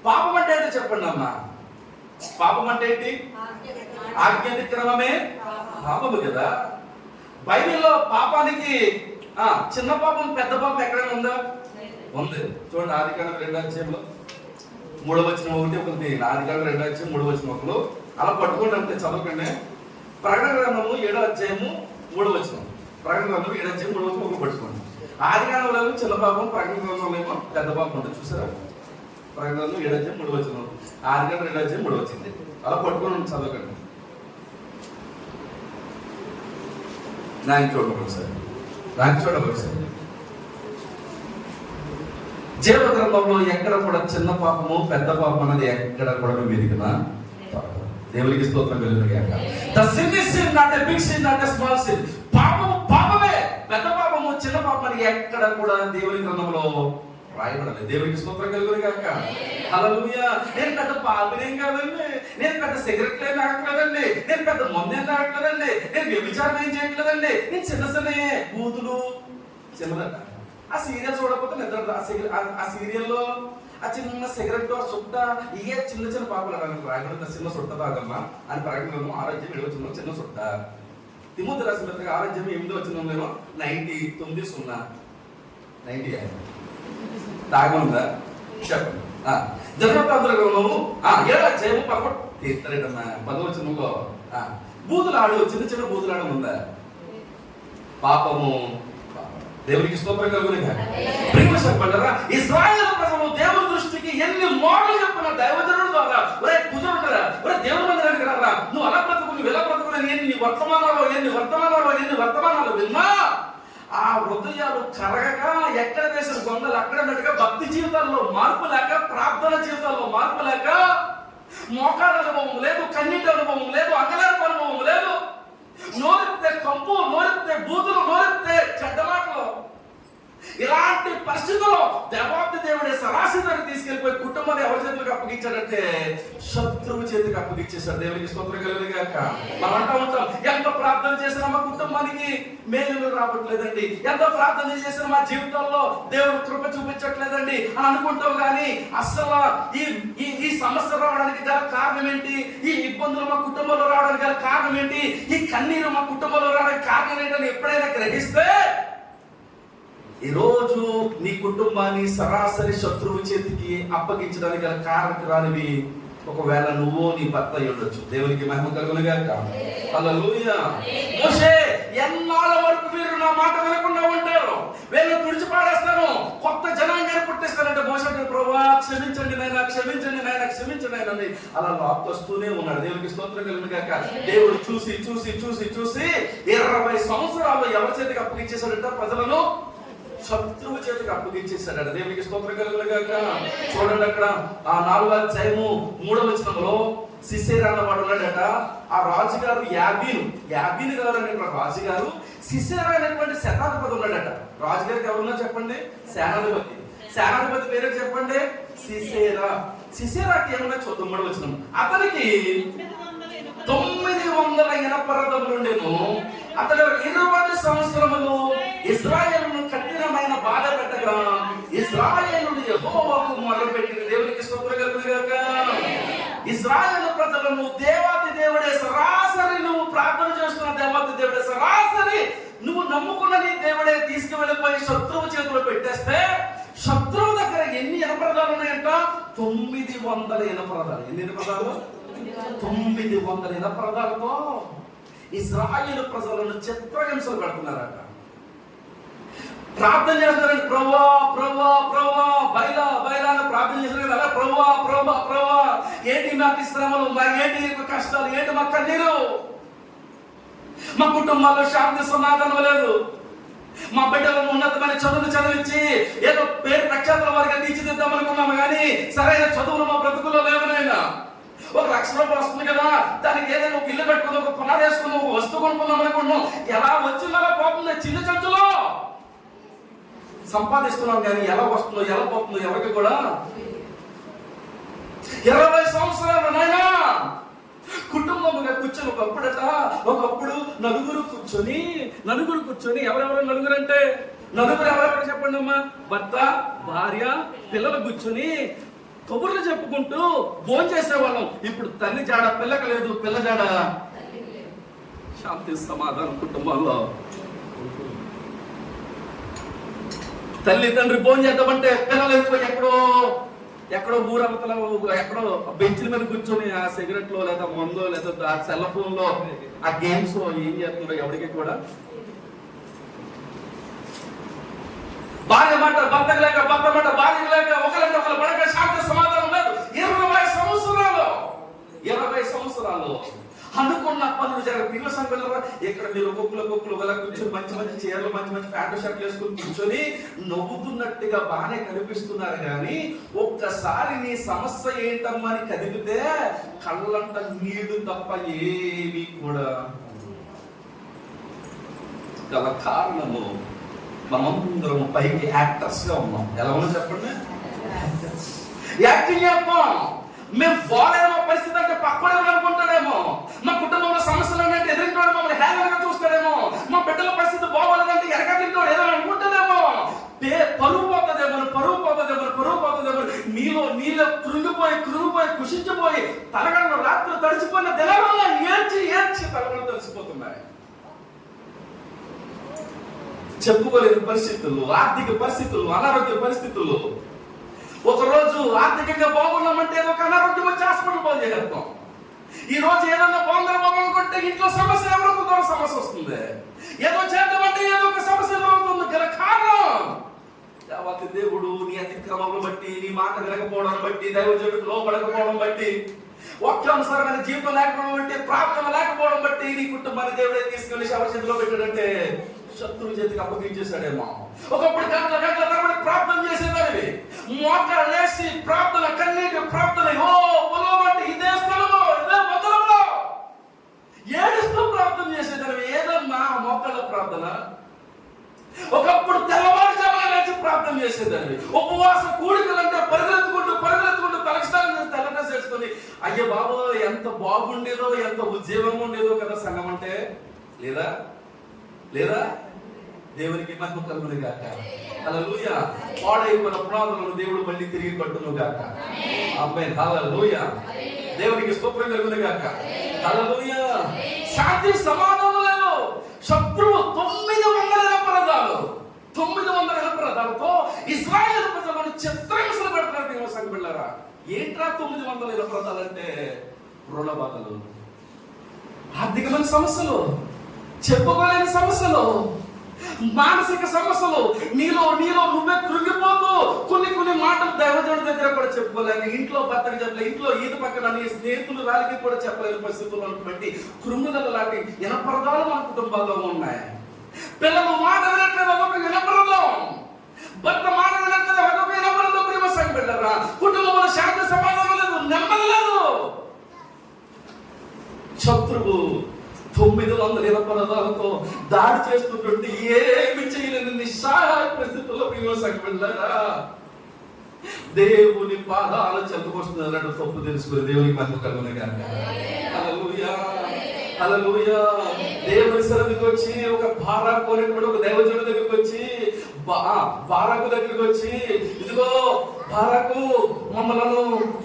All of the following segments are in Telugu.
పాపం అంటే ఏంటో చెప్పండి అమ్మా. పాపం అంటే ఏంటి? ఆజ్ఞాతిక్రమమే పాపము కదా. బైబిల్లో పాపానికి చిన్న పాపం పెద్ద పాపం ఎక్కడైనా ఉందా? ఉంది. చూడండి, ఆదికాండం 2వ అధ్యాయంలో 3వ వచనం ఒకటి. ఆదికాండం 2వ అధ్యాయం 3వ వచనం ఒకరు అలా పట్టుకోండి అంటే చదవకండి. ప్రకటన గ్రంథము 7వ అధ్యాయము 3వ వచనం. ప్రకటన గ్రంథం 7వ అధ్యాయం 3వ వచనం ఒకరు పట్టుకోండి. ఆదికాండంలో చిన్న పాపం, ప్రకటన గ్రంథంలో ఏమో పెద్ద పాపం ఉంటుంది. చూసారా? ప్రకటన గ్రంథం 7వ అధ్యాయం 3వ వచనం, ఆదికాండం 2వ అధ్యాయం 3వ వచనం. అలా పట్టుకోండి, చదవకండి. నాకు చూడండి ఒకసారి. జీవ గ్రంథంలో ఎక్కడ కూడా చిన్న పాపము పెద్ద పాపం అనేది ఎక్కడ కూడా వెలిగిన దేవునికి స్తోత్రం కలుగునుగాక. The sin is sin, not a big sin, not a small sin. పాపము పాపమే, పెద్ద పాపము చిన్న పాపం అని ఎక్కడ కూడా దేవుని గ్రంథంలో రాయబడలేదు. దేవునికి స్తోత్రం కలుగునుగాక. హల్లెలూయా. నేను పెద్ద పాపినేం కాదండి, నేను పెద్ద సిగరెట్లు ఏం తాగట్లేదండి, నేను పెద్ద మందేం తాగట్లేదండి, నేను వ్యభిచారం ఏం చేయట్లేదండి, నేను చిన్న బూతులు చిన్నదట. ఆ సీరియల్ చూడకపోతే నిద్ర. ఆ సీరియల్లో ఆ చిన్న సిగరెట్ సుట్ట ఇయే చిన్న పాపలు రాయబడిన చిన్న సుట్ట తాగమ్మా అని ప్రకటన ఆరోగ్యం 7వ వచనంలో చిన్న సుట్ట. తిమోతి రాసిన పత్రిక ఆరోగ్యం 8వ వచనంలో 90 తాగనుందా చెప్పండి. జన్మతాంతరంలో 7వ అధ్యాయం 10వ వచనంలో బూతులాడు, చిన్న బూతులాడు ఉందా? పాపము. దేవునికి స్తోత్రం కలుగునుగాక. ప్రియమైన సహోదరులారా, ఇశ్రాయేలు ప్రజలు దేవుని దృష్టికి ఎన్ని మాటలు చెప్పిన దైవజనుల ద్వారా, ఒరే కుదురుంటారా, ఒరే దేవుని మందిరానికి రారా, నువ్వు అలా బ్రతుకు, నువ్వు ఇలా బ్రతుకుని ఎన్ని వర్తమానాలు విన్నా ఆ హృదయాలు కరగక ఎక్కడ వేసిన గొంగలు అక్కడ ఉన్నట్టుగా భక్తి జీవితాల్లో మార్పు లేక, ప్రార్థన జీవితాల్లో మార్పు లేక, మోకాళ్ళ అనుభవం లేదు, కన్నీటి అనుభవం లేదు, అకలార్పు అనుభవం లేదు, నోరెత్తే కంపు, నోరెత్తే బూతులు, నోరెత్తే చెడ్డ మాటలు. ఇలాంటి పరిస్థితుల్లో దేవాది దేవుడే సరాసరి తీసుకెళ్లిపోయి కుటుంబాన్ని ఎవరి చేతులకు అప్పగించాడంటే శత్రువు చేతికి అప్పగించేశాడు. దేవునికి స్తోత్రం కలుగునుగాక. మనం అంటూ ఉంటాం, ఎంత ప్రార్థన చేసినా మా కుటుంబానికి మేలు రావట్లేదండి, ఎంత ప్రార్థన చేసినా మా జీవితంలో దేవుడు కృప చూపించట్లేదండి అని అనుకుంటాం. కానీ అసలు ఈ సమస్య రావడానికి గల కారణం ఏంటి? ఈ ఇబ్బందులు మా కుటుంబంలో రావడానికి గల కారణం ఏంటి? ఈ కన్నీరు మా కుటుంబంలో రావడానికి కారణం ఏంటని ఎప్పుడైనా గ్రహిస్తే ఈరోజు నీ కుటుంబాన్ని సరాసరి శత్రువు చేతికి అప్పగించడానికి గల కారణానివి ఒకవేళ నువ్వు నీ భర్త అయి ఉండొచ్చు. దేవునికి మహిమ కలుగునుగాక. హల్లెలూయా. మోషే, ఎన్నాళ్ళ వరకు మీరు నా మాట వినకుండా ఉంటారు, వీళ్ళని తుడిచిపాడేస్తాను, కొత్త జనాంగాన్ని పుట్టిస్తానంటే మోషే, ప్రభువా క్షమించండి నాయనా, క్షమించండి నాయనా, క్షమించండి నాయనా అని అలా లాక్కొస్తూనే ఉన్నాడు. దేవునికి స్తోత్రం కలుగునుగాక. దేవుడు చూసి 20 సంవత్సరాలు ఎవరి చేతికి అప్పగించేశాడంట? ప్రజలను శత్రువు చేతికి అప్పగించేశాడు. దేవునికి స్తోత్రం కలుగునుగాక. చూడండి, అక్కడ ఆ 4వ అధ్యాయము 3వ వచనంలో సిసేరా అన్నవాడు ఉన్నాడట. ఆ రాజుగారు యాబీను గారు అనే రాజుగారు సిసేరా అనేటువంటి శతాధిపతి ఉన్నాడట. రాజుగారికి ఎవరున్నా చెప్పండి? సేనాధిపతి పేరు చెప్పండి? సిసేరాకి ఏమన్నా చూద్దాం. 3వ వచనం, అతనికి 900 ఇనప రథములు ఉండేను. అతడు 20 సంవత్సరములు ఇశ్రాయేలును కఠినమైన బాధ పెట్టగా ఇశ్రాయేలును యెహోవాకు మొరపెట్టిన. దేవునికి స్తోత్రం కలుగునుగాక. ఇశ్రాయేలు ప్రజలను దేవాది దేవుడే సరాసరి, నువ్వు ప్రార్థన చేస్తున్న దేవాది దేవుడే సరాసరి, నువ్వు నమ్ముకున్న నీ దేవుడే తీసుకువెళ్ళిపోయి శత్రువు చేతిలో పెట్టేస్తే, శత్రువు దగ్గర ఎన్ని ఇనపరదాలు ఉన్నాయంట? 900 ఇనపరదాలు. ఎన్ని ఇనపరదాలు? 900 ఇనపరదాలతో ఇశ్రాయేలు ప్రజలను చిత్రహింసలు పెడుతున్నారట. ప్రార్థన చేస్తున్నారండి, ప్రభువా ప్రభువా ప్రభువా, బైలా బైలా అని ప్రార్థన చేస్తున్నారు. అలా ప్రభువా ప్రభువా ప్రభువా, ఏంటి మాకు శ్రమలు, ఏంటి కష్టాలు, ఏంటి మా కన్నీరు, మా కుటుంబాల్లో శాంతి సమాధానం లేదు, మా బిడ్డలను ఉన్నతమైన చదువులు చదివించి ఏదో పేరు ప్రఖ్యాతుల వారిగా తీర్చిదిద్దాం అనుకున్నాము, కానీ సరైన చదువులు మా బ్రతుకుల్లో లేవనైనా. 1 లక్ష రూపాయలు వస్తుంది కదా, దానికి ఏదైనా ఒక ఇల్లు పెట్టుకుందాం, ఒక పునాది వేసుకుందాం, ఒక వస్తువు కొనుక్కుందాం అనుకుంటున్నాం. ఎలా వచ్చిందో అలా పోతుంది. చిన్న చంచులో సంపాదిస్తున్నాం, కానీ ఎలా వస్తుందో ఎలా పోతుందో ఎవరికి కూడా. 20 సంవత్సరాలు నాయనా కుటుంబముగా కూర్చొని ఒకప్పుడు నలుగురు కూర్చొని ఎవరెవరు నలుగురు అంటే? నలుగురు ఎవరెవరు చెప్పండి అమ్మా? భర్త, భార్య, పిల్లలు కూర్చొని కబుర్లు చెప్పారు. చెప్పుకుంటూ భోంచేసేవాళ్ళం. ఇప్పుడు తల్లి జాడ పిల్లకి లేదు, పిల్ల జాడ శాంతి సమాధానం కుటుంబంలో. తల్లి తండ్రి భోజనం చేద్దామంటే పిల్లలు వెళ్ళిపోయి ఎక్కడో ఊరవతల ఎక్కడో బెంచ్ల మీద కూర్చొని ఆ సిగరెట్ లో లేదా మందో లేదా ఆ సెల్ ఫోన్ లో ఆ గేమ్స్ ఏం చేస్తున్నారో ఎవరికి కూడా. భార్య మాట భర్తకు లేక, భర్త మాట భార్యకు లేక, ఒకరికి ఒకరు పడక శాంతి సమాధానం లేదు. 20 సంవత్సరాలు అనుకున్న పనులు జరగ పిల్లల సంఖ్యలో ఇక్కడ మీరు ఒక్కొక్కరు ఒకలా కూర్చొని మంచి చీరలు మంచి ప్యాంటు షర్ట్లు వేసుకుని కూర్చొని నవ్వుతున్నట్టుగా బాగానే కనిపిస్తున్నారు. కానీ ఒక్కసారి నీ సమస్య ఏంటమ్మా అని కదిలితే కళ్ళంట నీళ్లు తప్ప ఏమీ కూడా గల కారణము మనమందరం పైకి యాక్టర్స్ గా ఉన్నాం. ఎలా ఉన్నా చెప్పండి, యాక్టింగ్ చేస్తాం. మేము బాగాలేమో పరిస్థితి అంటే పక్కనే అనుకుంటాడేమో, మా కుటుంబంలో సమస్యలు అంటే ఎదురింటాడు మమ్మల్ని హేళనగా చూస్తాడేమో, మా బిడ్డల పరిస్థితి బాగోలేదంటే ఎరగ తింటాడు ఏదో అనుకుంటాడేమో, పరువు పోతుందేమో నీలో కృంగిపోయి కుషించిపోయి తలగడలో రాత్రి తడిచిపోయిన దినాలలో ఏడ్చి తలగడలు తడిచిపోతున్నాయి. చెప్పుకోలేని పరిస్థితులు, ఆర్థిక పరిస్థితులు, అనారోగ్య పరిస్థితులు. ఒకరోజు ఆర్థికంగా బాగున్నామంటే ఏదో ఒక అనారోగ్యం వచ్చి హాస్పిటల్ పాలు చేస్తాం. ఈ రోజు ఏదన్నా బాగుందనుకుంటే ఇంట్లో సమస్య ఎవరో సమస్య వస్తుంది. ఏదో చేద్దామంటే ఏదో ఒక సమస్య ఎదురవుతుంది. గల కారణం యావత్ దేవుడు నీ అతిక్రమంలో బట్టి, నీ మాట వినకపోవడం బట్టి, దైవజనుడికి లోపడకపోవడం బట్టి, వాక్యానుసారమైన జీవితం లేకపోవడం బట్టి, ప్రార్థన లేకపోవడం బట్టి నీ కుటుంబాన్ని దేవుడే తీసుకెళ్లి శవ చేతిలో పెట్టాడంటే శత్రువు చేతికి అప్పగించేశాడేమో. ఒకప్పుడు గంటల తరబడి ప్రార్థన చేసేదానివి, మోకాలు వేసి ప్రార్థన, కన్నీటి ప్రార్థన, ఇదే స్థలంలో ఇదే మొదలలో ఏడుస్తూ ప్రార్థన చేసేదానివి. ఏదమ్మా మోకాళ్ళ ప్రార్థన? ఒకప్పుడు తెల్లవారుజామున లేచి ప్రార్థన చేసేదానివి. ఉపవాస కూడికలంటే పరిగెత్తుకుంటూ తలక్షణాలు చేసి తెల్లనే చేసుకుని అయ్యో బాబు ఎంత బాగుండేదో, ఎంత ఉద్యోగం ఉండేదో కదా సంఘం అంటే. లేదా దేవునికి మహిమ కలుగును గాక. హల్లెలూయా. పాడైపోయిన పునాదులను దేవుడు మళ్ళీ తిరిగి కట్టును గాక. ఆమేన్. హల్లెలూయా. దేవునికి స్తోత్రం కలుగును గాక. హల్లెలూయా. శాంతి సమాధానం లేదు. శత్రువు 900 అపరాధాలతో ఇశ్రాయేలు ప్రజలను చిత్రహింసలు పెడుతున్నారు. దేవుని సంఘ బిడ్డలారా, ఏంట్రా 900 అపరాధాలు అంటే? రుణ బాధలు, ఆర్థికమైన సమస్యలు, చెప్పుకోలేని సమస్యలు, మానసిక సమస్యలు, నీలో నువ్వే కృంగిపోతూ కొన్ని మాటలు దైవజనుడి దగ్గర కూడా చెప్పుకోలేని, ఇంట్లో భర్తకి చెప్పలేదు, ఇంట్లో ఈత పక్కన నీ స్నేహితులు రాలికి కూడా చెప్పలేని పరిస్థితుల్లో ఉన్నటువంటి కృంగుదల లాంటి ఇనపరదాలు మన కుటుంబాల్లో ఉన్నాయి. పిల్లలు మాట వినట్లేదు, అదొక ఇనపరదం. భర్త మాట వినట్లేదు, అదొక ఇనపరదం. ప్రేమ సంఘ బిడ్డలారా, కుటుంబంలో శాంతి సమాధానం లేదు, నెమ్మది లేదు. శత్రువు 900 అపరాధాలతో దాడి చేస్తుంటే ఏమి చేయలేని నిస్సహాయ పరిస్థితుల్లో ప్రియ సంఘ బిడ్డలారా, దేవుని పాదాల చెంతకొస్తున్నట్టు తప్పు తెలుసుకుని దేవునికి మహిమ కలుగును గాక. హల్లెలూయా. హల్లెలూయా. దేవుని సన్నిధికి వచ్చి ఒక బారాకు అనేటువంటి ఒక దైవజనుడి దగ్గరికి వచ్చి, బారాకు దగ్గరికి వచ్చి, ఇదిగో బారాకు మమ్మలను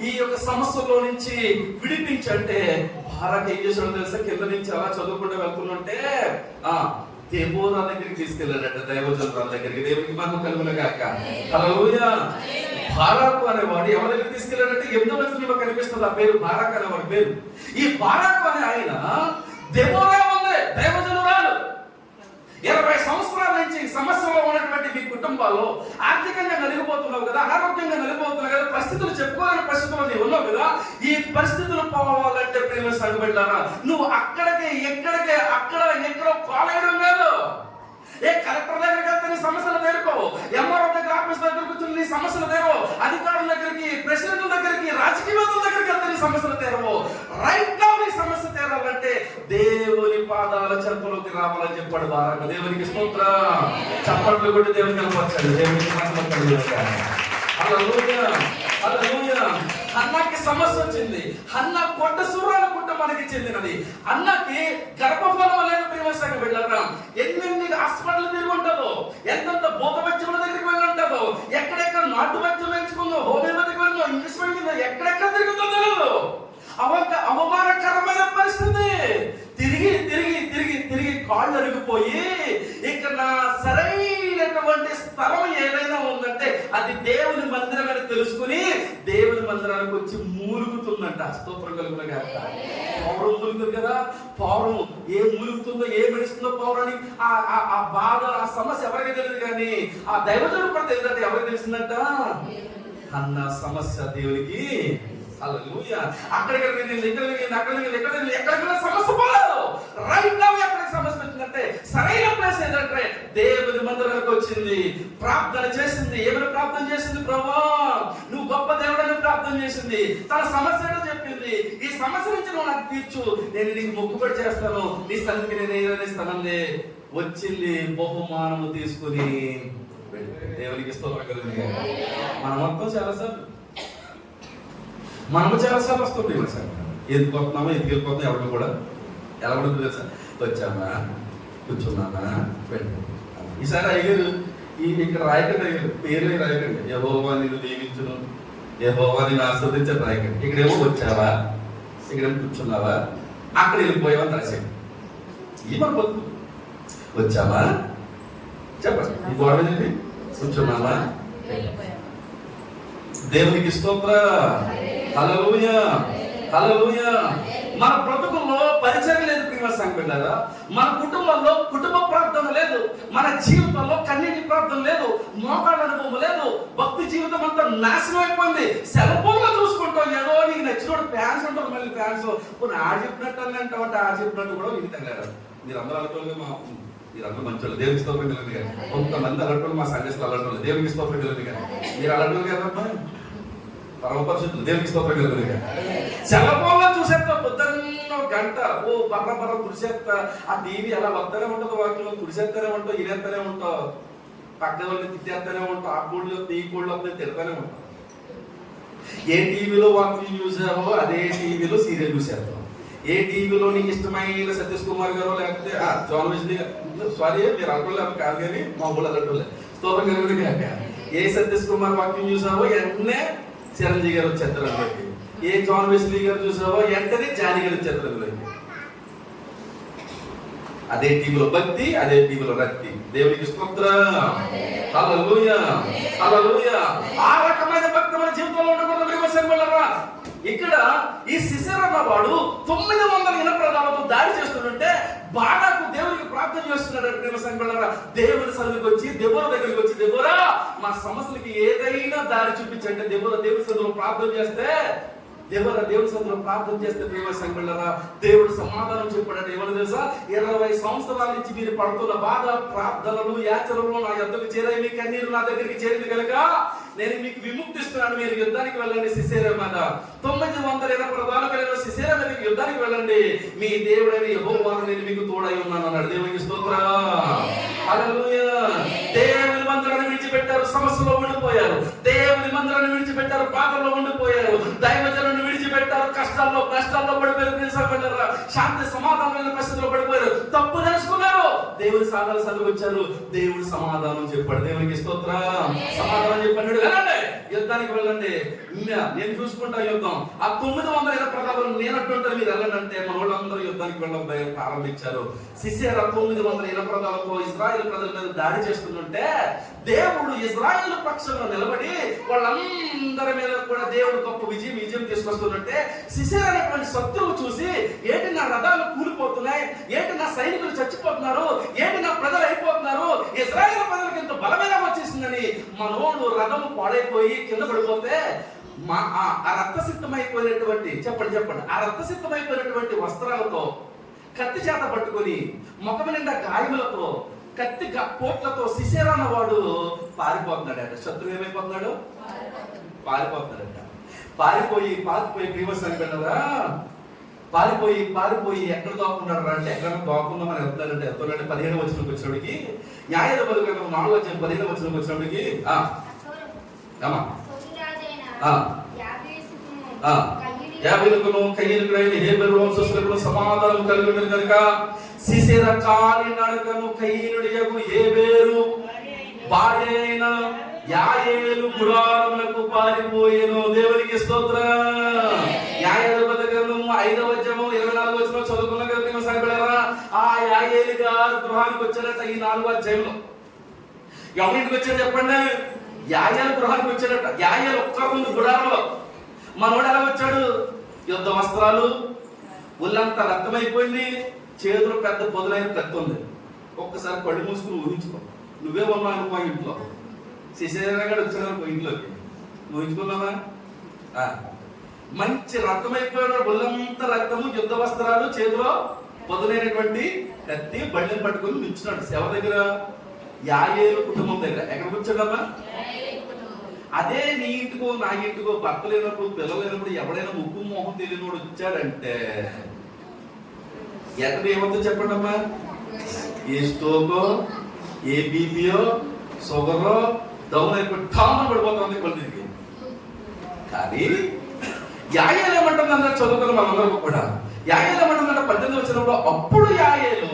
ఈ యొక్క సమస్యలో నుంచి విడిపించంటే, బారాకు ఏం చేసాడో తెలుసా? కింద నుంచి అలా చదువుకుంటూ వెళ్తుంటే దెబోరా దగ్గరికి తీసుకెళ్ళాడట, దైవజనురాల దగ్గరికి. దేవునికి మహిమ కలుగును గాక. హల్లెలూయా. బారాకు అనేవాడు ఎవరి దగ్గర తీసుకెళ్ళాడంటే 8వ వచనంలో కనిపిస్తుంది ఆ పేరు, బారాకు అనేవాడి పేరు. ఈ బారాకు అనే ఆయన దెబోరా ఉంది, దైవజనురాలు. 20 సంవత్సరాల నుంచి సమస్యలో ఉన్నటువంటి మీ కుటుంబాల్లో ఆర్థికంగా నలిగిపోతున్నావు కదా, అనారోగ్యంగా నలిగిపోతున్నావు కదా, పరిస్థితులు చెప్పుకోలేని పరిస్థితుల్లో నీవు ఉన్నావు కదా. ఈ పరిస్థితులు పోవాలంటే ప్రేమ సంఘ బిడ్డలారా, నువ్వు ఎక్కడో పాలేయడం లేదు. కలెక్టర్ దగ్గరికి వెళ్తే నీ సమస్యలు తీరుకోవు, ఎంఆర్ఓ దగ్గర ఆఫీస్ దగ్గర కూర్చొని నీ సమస్యలు తీరవు, అధికారుల దగ్గరికి, ప్రెసిడెంట్ల దగ్గరికి, రాజకీయవేత్తల దగ్గరికి వెళ్తే నీ సమస్యలు తీరవు. రైట్ నౌ నీ సమస్య తీరాలంటే దేవుని పాదాల చెంతలోకి రావాలని చెప్పాడు బారాకు. దేవునికి స్తోత్రం. చప్పట్లు కొట్టి దేవునికి కనపరచండి. దేవునికి మహిమ కలుగును గాక. హల్లెలూయా. హల్లెలూయా. హన్నాకి సమస్య వచ్చింది. హన్నా కొట్ట సూరాల కుటుంబానికి చెందినది. హన్నాకి గర్భఫలం లేని ప్రేమ సంఘ బిడ్డలారా, ఎన్ని హాస్పిటల్ తిరిగి ఉంటుందో, ఎంతెంత భూత వైద్యుల దగ్గరికి వెళ్ళి ఉంటుందో, తెలియదు, ఎక్కడెక్కడ నాటు వైద్యం ఎంచుకుందో, హోమియోపతికి వెళ్ళిందో, ఇంగ్లీష్ వెళ్ళిందో, ఎక్కడెక్కడ తిరుగుతుందో తెలియదు. అవమానకరమైన పరిస్థితి. తిరిగి తిరిగి తిరిగి తిరిగి కాళ్ళు అరిగిపోయి ఇక నా సరైనటువంటి స్థలం ఏదైనా ఉందంటే అది దేవుని మందిరం అని తెలుసుకుని దేవుని మందిరానికి వచ్చి మూలుగుతుందంట. స్తోత్రం కలుగును గాక. పౌరం మూలుగుతుంది కదా, పౌరం ఏ మూలుగుతుందో ఏ మెడుస్తుందో పౌరాన్ని ఆ బాధ ఆ సమస్య ఎవరికి తెలియదు, కానీ ఆ దైవజనుడు కూడా తెలియదంటే ఎవరికి తెలిసిందంట అన్న సమస్య దేవునికి. హల్లెలూయా. ఎక్కడికైనా సమస్య పోలేదు. రైట్ నౌ ఎక్కడికి సమస్య వచ్చిందంటే సరైన ప్లేస్ ఏంటంటే దేవుని మందిరానికి వచ్చింది, ప్రార్థన చేసింది. ఏమైనా ప్రార్థన చేసింది? ప్రభువా నువ్వు గొప్ప దేవుడని ప్రార్థన చేసింది. తన సమస్య చెప్పింది, ఈ సమస్య నుంచి నువ్వు నాకు తీర్చు, నేను నీకు మొక్కుబడి చేస్తాను, నీ సన్నిధికి నేను ఏదైనా వచ్చింది. బహుమానము తీసుకుని దేవునికి స్తోత్రం కలుగును గాక. మనము చాలాసార్లు వస్తుంది సార్, ఎందుకు వస్తున్నామో ఎందుకు వెళ్ళిపోతున్నాం ఎవరికి కూడా ఎలా ఉంటుంది కదా సార్. వచ్చామా, కూర్చున్నామా, వెళ్ళి. ఈసారి అయ్యారు ఇక్కడ రాయకండి, అయ్యారు పేర్లే రాయకండి. యెహోవా నిన్ను దీవించును, యెహోవా నిన్ను ఆశీర్వదించని రాయకండి. ఇక్కడేమో వచ్చావా, ఇక్కడేమో కూర్చున్నావా, అక్కడ వెళ్ళిపోయావని రాసేయండి. ఈ మన పొద్దు వచ్చావా చెప్పండి. ఈ గోడ ఏంటి? కూర్చున్నావా. దేవునికి స్తోత్రం. హల్లెలూయా, హల్లెలూయా. మన బ్రతుకుల్లో పరిచయం లేదు ప్రియ సంఘటనలారా. మన కుటుంబంలో కుటుంబ ప్రార్థన లేదు, మన జీవితంలో కన్నీటి ప్రార్థన లేదు, మోకాళ్ళ అనుభవం లేదు. భక్తి జీవితం అంతా నాశనం అయిపోయింది. సెల్ ఫోన్ లో చూసుకుంటాం, ఏదో నీకు నచ్చినోడు ఫ్యాన్స్ ఉంటుంది, మళ్ళీ ఫ్యాన్స్ కొన్ని ఆడు చెప్పినట్టు అంటావంటే ఆడు చెప్పినట్టు కూడా ఇది తగ్గ. మీరు అందరూ అనుకోలేదు, మీరందరూ మంచి దేవునికి స్తోత్రం కలిగింది కానీ కొంతమంది అలాంటి మా సంఘస్థలు అలాంటి దేవునికి స్తోత్రం కలిగింది కానీ మీరు అలాంటి కదమ్మా పరమపరిశుద్ధులు దేవునికి స్తోత్రం కలిగింది కానీ సెలవుల్లో చూసేస్తా పొద్దున్న గంట ఓ బర్ర తుడిసేస్తా. ఆ టీవీ అలా వద్దనే ఉంటుంది, వాటిలో తుడిసేస్తూనే ఉంటావు, ఇనేస్తూనే ఉంటావు, పక్క వాళ్ళని తిట్టేస్తూనే ఉంటావు, ఆ కోళ్ళు ఈ కోళ్ళు వస్తే తిడతానే ఉంటావు. ఏ టీవీలో వాక్యం చూసావో అదే టీవీలో సీరియల్ చూసేస్తావు. ఏ టీవీలో నీకు ఇష్టమైన సతీష్ కుమార్ గారు లేకపోతే జాన్ విజ్లీ, సారీ మీరు అనుకోలేదు కాదు కానీ మా ఊళ్ళో అలటోలే స్తోత్రం కలిగింది కాక. ఏ సతీష్ కుమార్ వాక్యం చూసావో వెంటనే చిరంజీవి గారు వచ్చేస్తారు. ఏ జాన్ విజ్లీ గారు చూసావో వెంటనే జానీ గారు వచ్చేస్తారు. అదే టీవీలో భక్తి, అదే టీవీలో రక్తి. దేవునికి స్తోత్రం. హల్లెలూయా, హల్లెలూయా. ఆ రకమైన భక్తి మన జీవితంలో ఉండకూడదు. ఇక్కడ ఈ సిసెరా అన్నవాడు 900 ఇనప్రదాలతో దాడి చేస్తుంటే బాణాకు దేవునికి ప్రార్థన చేస్తున్నాడు. ప్రేమ సంఘటన దేవుని సన్నిధికి వచ్చి దెబోరా దగ్గరికి వచ్చి, దెబోరా మా సమస్యలకి ఏదైనా దారి చూపించండి. దెబోరా దేవుని సన్నిధిలో ప్రార్థన చేస్తే దేవుని సన్నిధిలో ప్రార్థన చేస్తే ప్రేమ సంఘటన దేవుడు సమాధానం చెప్పాడంటే ఏమని తెలుసా? 20 సంవత్సరాల నుంచి మీరు పడుతున్న బాధ, ప్రార్థనలు, యాచనలు నా యొద్దకు చేరాయి, మీ కన్నీరు నా దగ్గరికి చేరింది కనుక నేను మీకు విముక్తిస్తున్నాను. మీరు యుద్ధానికి వెళ్ళండి సిసేరా మీద. 980 కలిగిన సిసేరా మీదకి యుద్ధానికి వెళ్ళండి. మీ దేవుడైన యెహోవాను నేను మీకు తోడై ఉన్నాను అన్నాడు. దేవునికి స్తోత్రం. హల్లెలూయా. దేవుని మందిరాన్ని విడిచిపెట్టారు, సమస్యలో ఉండిపోయారు. దేవుని మందిరాన్ని విడిచిపెట్టారు, బాధల్లో ఉండిపోయారు. దైవజనుడిని విడిచిపెట్టారు, కష్టాల్లో పడిపోయారు. శాంతి సమాధానమైన పరిస్థితుల్లో పడిపోయారు. తప్పు తెలుసుకున్నారు, దేవుని సాధారణ సన్నిధికి వచ్చారు. దేవుడు సమాధానం చెప్పాడు. దేవునికి స్తోత్రం. సమాధానం చెప్పాడు, వెళ్ళండి యుద్ధానికి వెళ్ళండి, నేను చూసుకుంటా యుద్ధం. ఆ 900 ప్రకారం నేనట్టుంటారు, మీరు వెళ్ళండి అంటే మన వాళ్ళందరూ యుద్ధానికి వెళ్ళడం ప్రారంభించారు. సిసేరా 900 ప్రకారంతో ఇజ్రాయేల్ ప్రజల మీద దాడి చేస్తుంటే దేవుడు ఇజ్రాయేల్ పక్షంలో నిలబడి వాళ్ళందరి మీద కూడా దేవుడు గొప్ప విజయం తీసుకొస్తుంటే సిసేరా అనేటువంటి శత్రువు చూసి, ఏంటి నా రథాలు కూలిపోతున్నాయి, ఏంటి నా సైనికులు చచ్చిపోతున్నారు, ఏంటి నా ప్రజలు అయిపోతున్నారు, ఇజ్రాయేల్ ప్రజలకు ఎంత బలమైన వచ్చేసిందని మనోడు రథము పాడైపోయి కింద పడిపోతే ఆ రక్తసిద్ధమైపోయినటువంటి చెప్పండి ఆ రక్తసిద్ధమైపోయినటువంటి వస్త్రాలతో కత్తి చేత పట్టుకొని ముఖం నిండా గాయములతో కత్తి పోట్లతో సిసేరా అన్నవాడు పారిపోతున్నాడట. శత్రువు ఏమైపోతున్నాడు? పారిపోతున్నాడట. పారిపోయి ప్రియస్ అనిపెట్టదా, పారిపోయి ఎక్కడ దాక్కున్నాడు అంటే ఎక్కడ దాక్కుందామని వెళ్తాడంటే వెళ్తున్నాడు. 15వ వచనంకి వచ్చినప్పటికి న్యాయాధిపతుల గ్రంథం 4వ అధ్యాయం 15వ వచనంకి వచ్చినప్పటికి హేబెరు వంశస్థులకు సమాధానం కలిగిన కనుక సిసేరా కాలి నడకను కయీనుడియగు హేబెరు భార్య అయిన యాయేలు గుడారములకు పారిపోయేను. దేవునికి స్తోత్రం. యాయేలు గ్రంథము 5వ అధ్యాయము 24వ వచనం చదువుకున్న కదా సరిపడారా? ఆ యాయేలు గారు గృహానికి వచ్చారట. ఈ 4వ అధ్యాయంలో ఎవరింటికి వచ్చారు చెప్పండి? యాయేలు గృహానికి వచ్చారట. యాయేలు ఒక్క ముందు గుడారంలో. మనోడు ఎలా వచ్చాడు? యుద్ధ వస్త్రాలు, ఒళ్ళంతా రక్తమైపోయింది, చేతులు పెద్ద పొదులైన కత్తి ఉంది. ఒక్కసారి కళ్ళు మూసుకుని ఊహించుకో, నువ్వే ఉన్నావు అనుకో ఇంట్లో. శిశేరగాడు వచ్చాను ఇంట్లోకి, ఊహించుకున్నావా? మంచి రక్తమైపోయిన ఒళ్ళంతా రక్తము, యుద్ధ వస్త్రాలు, చేతిలో పొదులైనటువంటి కత్తి, బళ్ళని పట్టుకుని నిల్చున్నాడు. ఎవరి దగ్గర? యాయేలు కుటుంబం దగ్గర. ఎక్కడ కూర్చోడమ్మా? అదే నీ ఇంటికో నా ఇంటికో భర్త లేనప్పుడు, పిల్లలు లేనప్పుడు ఎవడైనా ముక్కు మోహం తెలియనోడు వచ్చాడంటే ఎక్కడ ఏమవుతుందో చెప్పండి అమ్మా? ఏ స్టోకో, ఏ బీపీయో, షుగరో డౌన్ అయిపోయి ఠామ్ పడిపోతుంది కొద్దికి. కానీ యాయేలు ఏమంటుంది అందరూ చదువుకున్న మనందరూ కూడా. యాయేలు ఏమంటుందంటే 18వ వచనంలో, అప్పుడు యాయేలు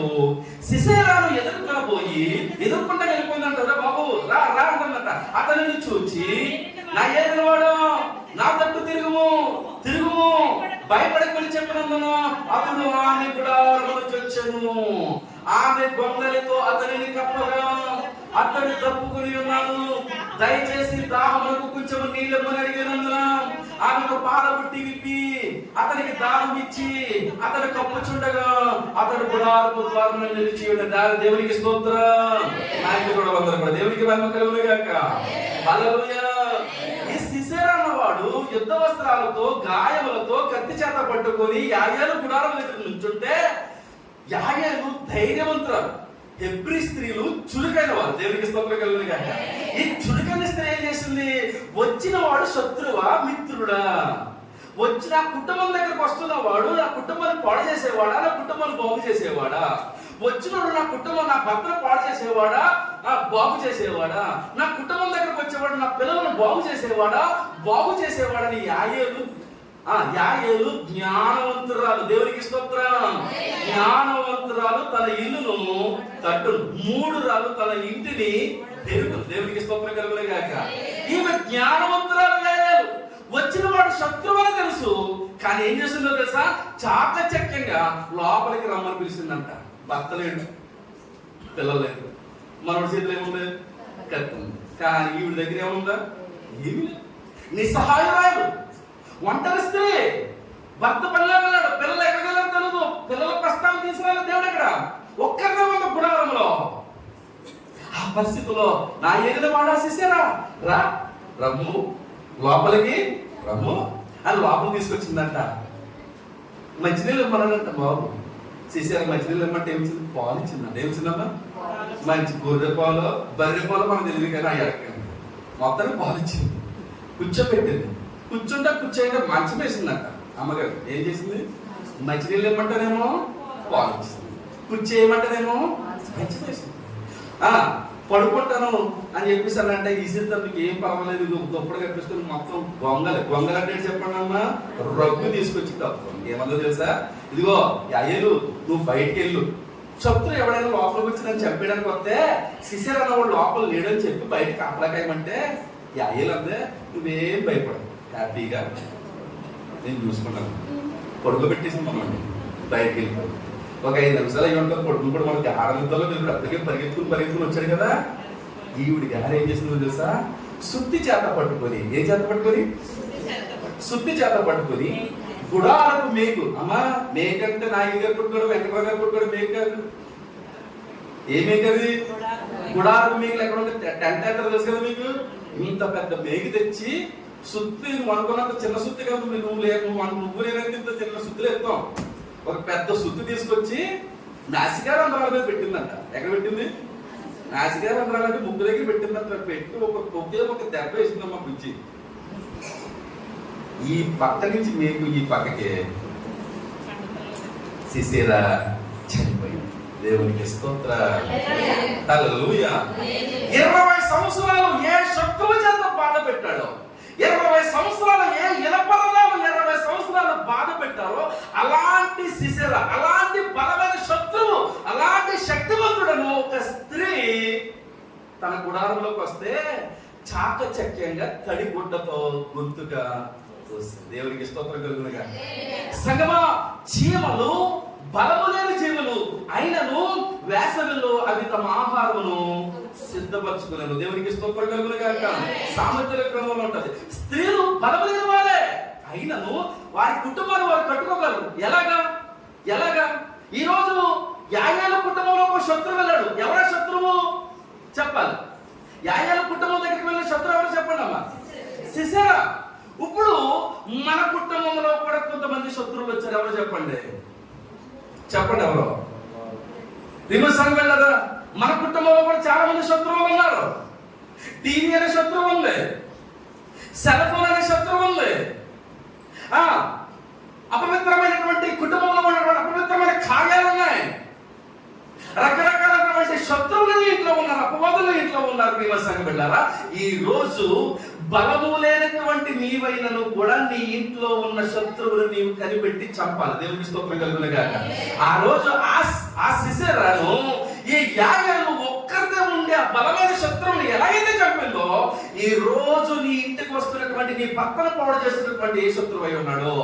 సిసెరాను ఎదుర్కొంటా వెళ్ళిపోయిందంటారా బాబు, రా రా అంటుందంట. అతనిని చూచి, నా ఏలినవాడు నా తట్టు తిరుగుము భయపడకొని చెప్పినందున అతడు ఆమె గుడారమును చొచ్చెను. ఆమె గొంగలితో అతనిని కప్పగా అతడు తప్పుకుని ఉన్నాడు. దయచేసి దాహమునకు కొంచెం నీళ్ళమని అడిగినందున ఆమెకు పాలబుట్టి విప్పి అతనికి దాహం ఇచ్చి అతడు కప్పుచుండగా అతడు గుడారపు ద్వారమున నిలిచి ఉన్న. దేవునికి స్తోత్రం. నాయకుడు కూడా దేవునికి మహిమ కలుగును గాక. హల్లెలూయా. ఈ సిసెరా అన్నవాడు యుద్ధ వస్త్రాలతో, గాయములతో, కత్తి చేత పట్టుకొని యాయేలు గుడారం దగ్గర నుంచుంటే, యాయేలు ధైర్యవంతురాలు. హెబ్రీ స్త్రీలు చురుకైన వారు. దేవునికి స్తోత్రం కలుగును గాక. ఈ చురుకైన స్త్రీ ఏం చేసింది? వచ్చిన వాడు శత్రువా మిత్రుడా? వచ్చిన కుటుంబం దగ్గరకు వస్తున్న వాడు నా కుటుంబాన్ని పాడు చేసేవాడా, నా కుటుంబాన్ని బాగు చేసేవాడా? వచ్చినోడు నా కుటుంబం, నా భర్తను పాడు చేసేవాడా, బాగు చేసేవాడా? నా కుటుంబం దగ్గరకు వచ్చేవాడు నా పిల్లలను బాగు చేసేవాడని యాయేలు జ్ఞానవంతురాలు. దేవునికి స్తోత్రం. జ్ఞానవంతురాలు తన ఇల్లును కట్టును, 3 రాలు తన ఇంటిని పెరుగును. దేవునికి స్తోత్రం కలుగును గాక. ఈమె జ్ఞానవంతురాలు యాయేలు. వచ్చిన వాడు శత్రువు అని తెలుసు, కానీ ఏం చేస్తుందో తెలుసా? చాకచక్యంగా లోపలికి రమ్మని పిలిచిందంట. భర్త లేడు, పిల్లలు లేదు, మనోడి చేతులు ఏముంది? కత్తి. కానీ ఈవిడ దగ్గర ఏముందా? ఏమి లేదు. నిస్సహాయురాలు, ఒంటరి స్త్రీ. భర్త పనిలో వెళ్ళాడు, పిల్లలు ఎక్కడికి వెళ్ళారు తెలియదు. పిల్లల ప్రస్తావన తీసుకురాలి దేవుడు ఎక్కడ? ఒక్కరినే ఉన్న గుడారంలో. ఆ పరిస్థితుల్లో నా ఏదైనా వాడా సిసెరా, రా రమ్ము లోపలికి రమ్ము అని లోపల తీసుకొచ్చిందంట. మంచినీళ్ళు ఇమ్మన్నాడంట బాబు. సిసెరా మంచినీళ్ళు ఇమ్మంటే ఏమిచ్చింది? పాలు ఇచ్చిందంట. ఏమిచ్చిందమ్మా? మంచి గొర్రె పాలు, బర్రె పాలు మనకు తెలియదు కానీ అయ్యాక మొత్తానికి పాలు ఇచ్చింది. కూర్చోబెట్టింది. కూర్చోగా మంచం వేసిందంట. అమ్మగారు ఏం చేసింది? మంచినీళ్ళు ఇమ్మంటేనేమో పాలు ఇచ్చింది, కూర్చేయమంటేనేమో మంచం వేసింది. పడుకుంటాను అని చెప్పేసి అంటే ఈసిద్దాం, మీకు ఏం పర్వాలేదు, దుప్పటి కప్పించుకొని మొత్తం గొంగలు అంటే చెప్పండి అమ్మా, రగ్గు తీసుకొచ్చి తప్ప ఏమన్నా తెలుసా? ఇదిగో యాయేలు, నువ్వు బయటికి వెళ్ళు. శత్రువు ఎవడైనా లోపలికి వచ్చి నన్ను చంపేయడానికి వస్తే సిసెరా అన్నవాడు లోపల లేడని చెప్పి బయటకు అప్పలకాయమంటే యాయేలు అందే, నువ్వేం భయపడదు, హ్యాపీగా నేను చూసుకున్నాను. పడుకోబెట్టేసి మనం బయటకు వెళ్ళిపోయి ఒక 5 నిమిషాలు అయ్యి ఉంటారు. పడుకుని కూడా మనకి ఆనందంలో మీరు అప్పటికే పరిగెత్తుకుని వచ్చాడు కదా. ఈవిడి గారు ఏం చేసిందో తెలుసా? సుత్తి చేత పట్టుకొని, ఏ చేత పట్టుకొని? సుత్తి చేత పట్టుకొని గుడారపు మేకు. అమ్మా, మేకంటే నాయుడు గారు పుట్టుకోవడం, వెంకటరావు గారు పుట్టుకోవడం మేక కాదు. ఏ మేకది? గుడారపు మేకలు ఎక్కడ ఉంటే టెంట్ అంటారు తెలుసు కదా మీకు. ఇంత పెద్ద మేకు తెచ్చి సుత్తి, నువ్వు అనుకున్నంత చిన్న సుత్తి కాదు, నువ్వు లేనంత ఇంత చిన్న సుత్తులు ఎత్తాం. ఒక పెద్ద సుత్తి తీసుకొచ్చి నాసికా రంధ్రాల మీద పెట్టిందంట. ఎక్కడ పెట్టింది? నాసికా రంధ్రాలు అంటే ముగ్గు దగ్గర పెట్టిందంట. పెట్టి ఒక దెబ్బ వేసిందమ్మా బుజ్జి. ఈ పక్క నుంచి మీకు ఈ పక్కకే సిసెరా చనిపోయింది. దేవునికి స్తోత్రం. హల్లెలూయా. 20 సంవత్సరాలు ఏ శత్రువు చేత బాధ పెట్టాడో, 20 సంవత్సరాలు ఏ ఇనపరదాలు 20 సంవత్సరాలు బాధ పెట్టారో, అలాంటి సిసెరా, అలాంటి బలమైన శత్రువు, అలాంటి శక్తివంతుడను ఒక స్త్రీ తన గుడారంలోకి వస్తే చాకచక్యంగా తడిగుడ్డతో గొంతుగా వస్తుంది. దేవునికి స్తోత్రం కలుగునుగా. సంగమా, చీమలు బలము లేని జీవులు అయినను వేసవిలో అవి తమ ఆహారమును సిద్ధపరచుకున్నారు. దేవునికి స్తోత్రం కలుగునుగా. సామెతల క్రమంలో ఉంటది, స్త్రీలు బలము లేని వారే అయినను వారి కుటుంబాన్ని వారు కట్టుకోగలరు. ఎలాగా ఈ రోజు యాయేల కుటుంబంలో ఒక శత్రువు వెళ్ళాడు. ఎవరా శత్రువు చెప్పాలి? యాయేల కుటుంబం దగ్గరికి వెళ్ళిన శత్రువు ఎవరు చెప్పండి అమ్మా? సిసెరా. ఇప్పుడు మన కుటుంబంలో కూడా కొంతమంది శత్రువులు వచ్చారు. ఎవరు చెప్పండి? ఎవరు? రిమోసానికి వెళ్ళారా? మన కుటుంబంలో కూడా చాలా మంది శత్రువులు ఉన్నారు. టీవీ అనే శత్రువు ఉంది, సెల్ ఫోన్ అనే శత్రువు ఉంది, అపవిత్రమైనటువంటి కుటుంబంలో ఉన్నటువంటి అపవిత్రమైన కార్యాలు ఉన్నాయి. రకరకాలైనటువంటి శత్రువులు ఇంట్లో ఉన్నారు, అపవాదులు ఇంట్లో ఉన్నారు. ప్రియమైన సంఘ బిడ్డలారా, ఈ రోజు బలము లేనటువంటి నీవైనను కూడా నీ ఇంట్లో ఉన్న శత్రువులు నీవు కనిపెట్టి చంపాలి. దేవునికి స్తోత్రం కలుగునుగాక. ఆ రోజు ఆ సిసెరాను ఈ యాయేలు ఒక్కరిదే ఉండే ఆ బలమైన శత్రువుని ఎలాగైతే చంపిందో, ఈ రోజు నీ ఇంటికి వస్తున్నటువంటి నీ పక్కన పాడు చేస్తున్నటువంటి ఏ శత్రువు అయి ఉన్నాడో,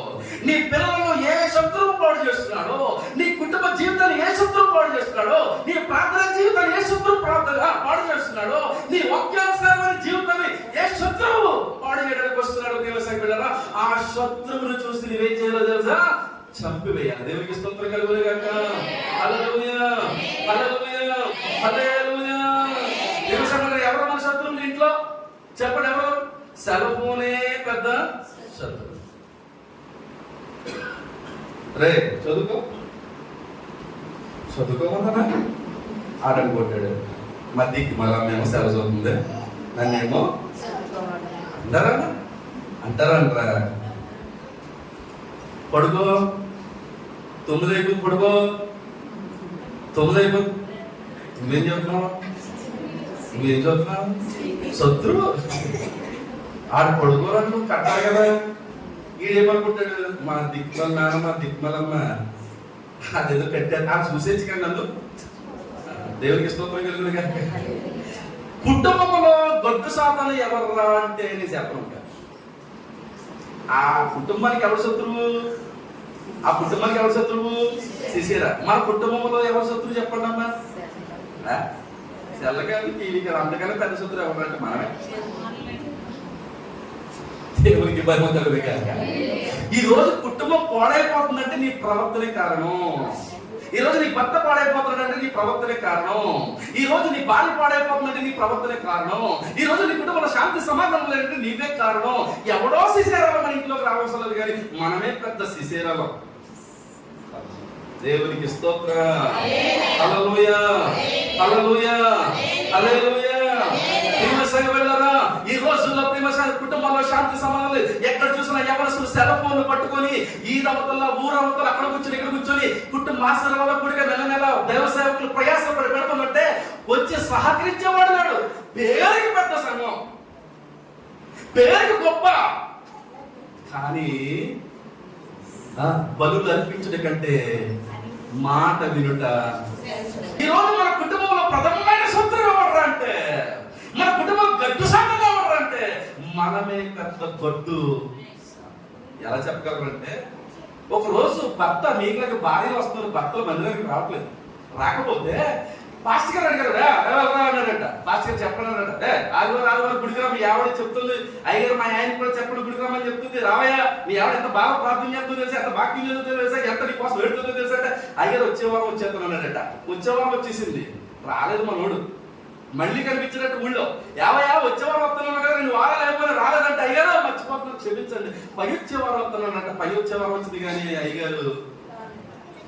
నీ పిల్లలను ఏ శత్రువు పాడు చేస్తున్నాడో, నీ కుటుంబ జీవితాన్ని ఏ శత్రువు పాడు చేస్తున్నాడో, నీ ప్రార్థన జీవితాన్ని ఏ శత్రువు పాడు చేస్తున్నాడో, నీ వాక్యానుసారమైన జీవితాన్ని ఏ శత్రువు పాడు చేయడానికి వస్తున్నాడో, దేవసాయ ఆ శత్రువును చూసి నువ్వేం చేయాలో తెలుసా? చంపివేయాలి. దేవునికి స్తోత్రం కలుగునుగాక. హల్లెలూయా, హల్లెలూయా, హల్లెలూయా. ఎవరు మన శత్రువులు ఇంట్లో చెప్పండి? ఎవరు? సెల్ ఫోనే పెద్ద శత్రువు. రే చదువుకోమన్నా ఆటని కొట్టాడు. మధ్యకి మళ్ళా మేము సెలవు చదువుతుంది, నన్నేమో అంటారా? పడుకో, 9 అయిపోయి పడుకో, 9 అయిపోయి. నువ్వేం చదువుతున్నావు? శత్రువు ఆడు పడుకోవాలని నువ్వు కట్టాలి కదా. ఈడేమనుకుంటాడు? మా దిక్మల నాన్న, మా దిక్మలమ్మ అదేదో కట్టారు, ఆ చూసేసి కానీ నన్ను. దేవునికి స్తోత్రం కలుగునుగా. కుటుంబంలో గొడ్డు సాతాను ఎవర్రా అంటే నేను చెప్పను. ఆ కుటుంబానికి ఎవరు శత్రువు? సిసెరా. మన కుటుంబంలో ఎవరు శత్రువు చెప్పండి అమ్మా? తెల్లగాని టీవీ కదా, అంతకన్నా పెద్ద శత్రువు ఎవరంటే మనమే. దేవునికి భయం కలుగునుగా. ఈ రోజు కుటుంబం పాడైపోతుందంటే నీ ప్రవర్తనే కారణం. ఈ రోజు నీ భర్త పాడైపోతున్నాడంటే నీ ప్రవర్తనే కారణం. ఈ రోజు నీ భార్య పాడైపోతుందంటే నీ ప్రవర్తనే కారణం. ఈ రోజు నీ కుటుంబంలో శాంతి సమాధానం లేదంటే నీవే కారణం. ఎవడో సిసేరాలో మన ఇంట్లోకి రావాల్సిన లేదు, కానీ మనమే పెద్ద సిసేరాలో. దేవునికి స్తోత్రం. హల్లెలూయా, హల్లెలూయా, హల్లెలూయా. ఈ రోజుల్లో కుటుంబంలో శాంతి సమాధానం లేదు. ఎక్కడ చూసినా ఎవరు సెల్ ఫోన్ పట్టుకొని ఈ రవతల్లో ఊరవతలు అక్కడ కూర్చొని ఇక్కడ కూర్చొని కుటుంబ మాసంలో కూడా నెల దైవ సేవకులు ప్రయాసపడి పెడుతున్నట్టే వచ్చి సహకరించేవాడు నాడు. పేరుకి పెద్ద సంఘం, పేరుకి గొప్ప, కానీ బలులు అర్పించడం కంటే మాట వినుట. ఈరోజు మన కుటుంబంలో ప్రథమమైన శత్రువు ఎవరు అంటే, మన కుటుంబం గడ్డు సాధన ఎవరు అంటే మనమే పెద్ద గడ్డు. ఎలా చెప్పగలరంటే, ఒక రోజు భర్త మీకు భార్యలు వస్తున్నారు, భర్తలు మందిరానికి రావట్లేదు. రాకపోతే పాస్టర్ గారు అడిగారు, అన్నాడట. పాస్టర్ గారు చెప్పన్నాడట, ఆదివారం గుడికి రా, మీ ఆవిడ చెప్తుంది. అయ్యారు మా ఆయన కూడా చెప్పండి గుడికి రమ్మని చెప్తుంది. రావయ్యా, మీ ఆవిడ ఎంత బాగా ప్రార్థన చేస్తుందో తెలుసా, ఎంత బాక్యం చేస్తుందో తెలుసా, ఎంత నీ కోసం వెళ్తుందో తెలుసా అంటే అయ్యారు వచ్చేవారం వచ్చేస్తున్నాడట. వచ్చేవారం వచ్చేసింది, రాలేదు మనోడు. మళ్ళీ కనిపించినట్టు ఊళ్ళో, యావయ్యా వచ్చేవారం వస్తున్నాను కదా, 2 వారాలు అయిపోయినా రాలేదంటే అయ్యారో మర్చిపోతున్నాను, క్షమించండి. పై వచ్చేవారం వస్తున్నానంట. పై వచ్చేవారం వచ్చింది కానీ అయ్యగారు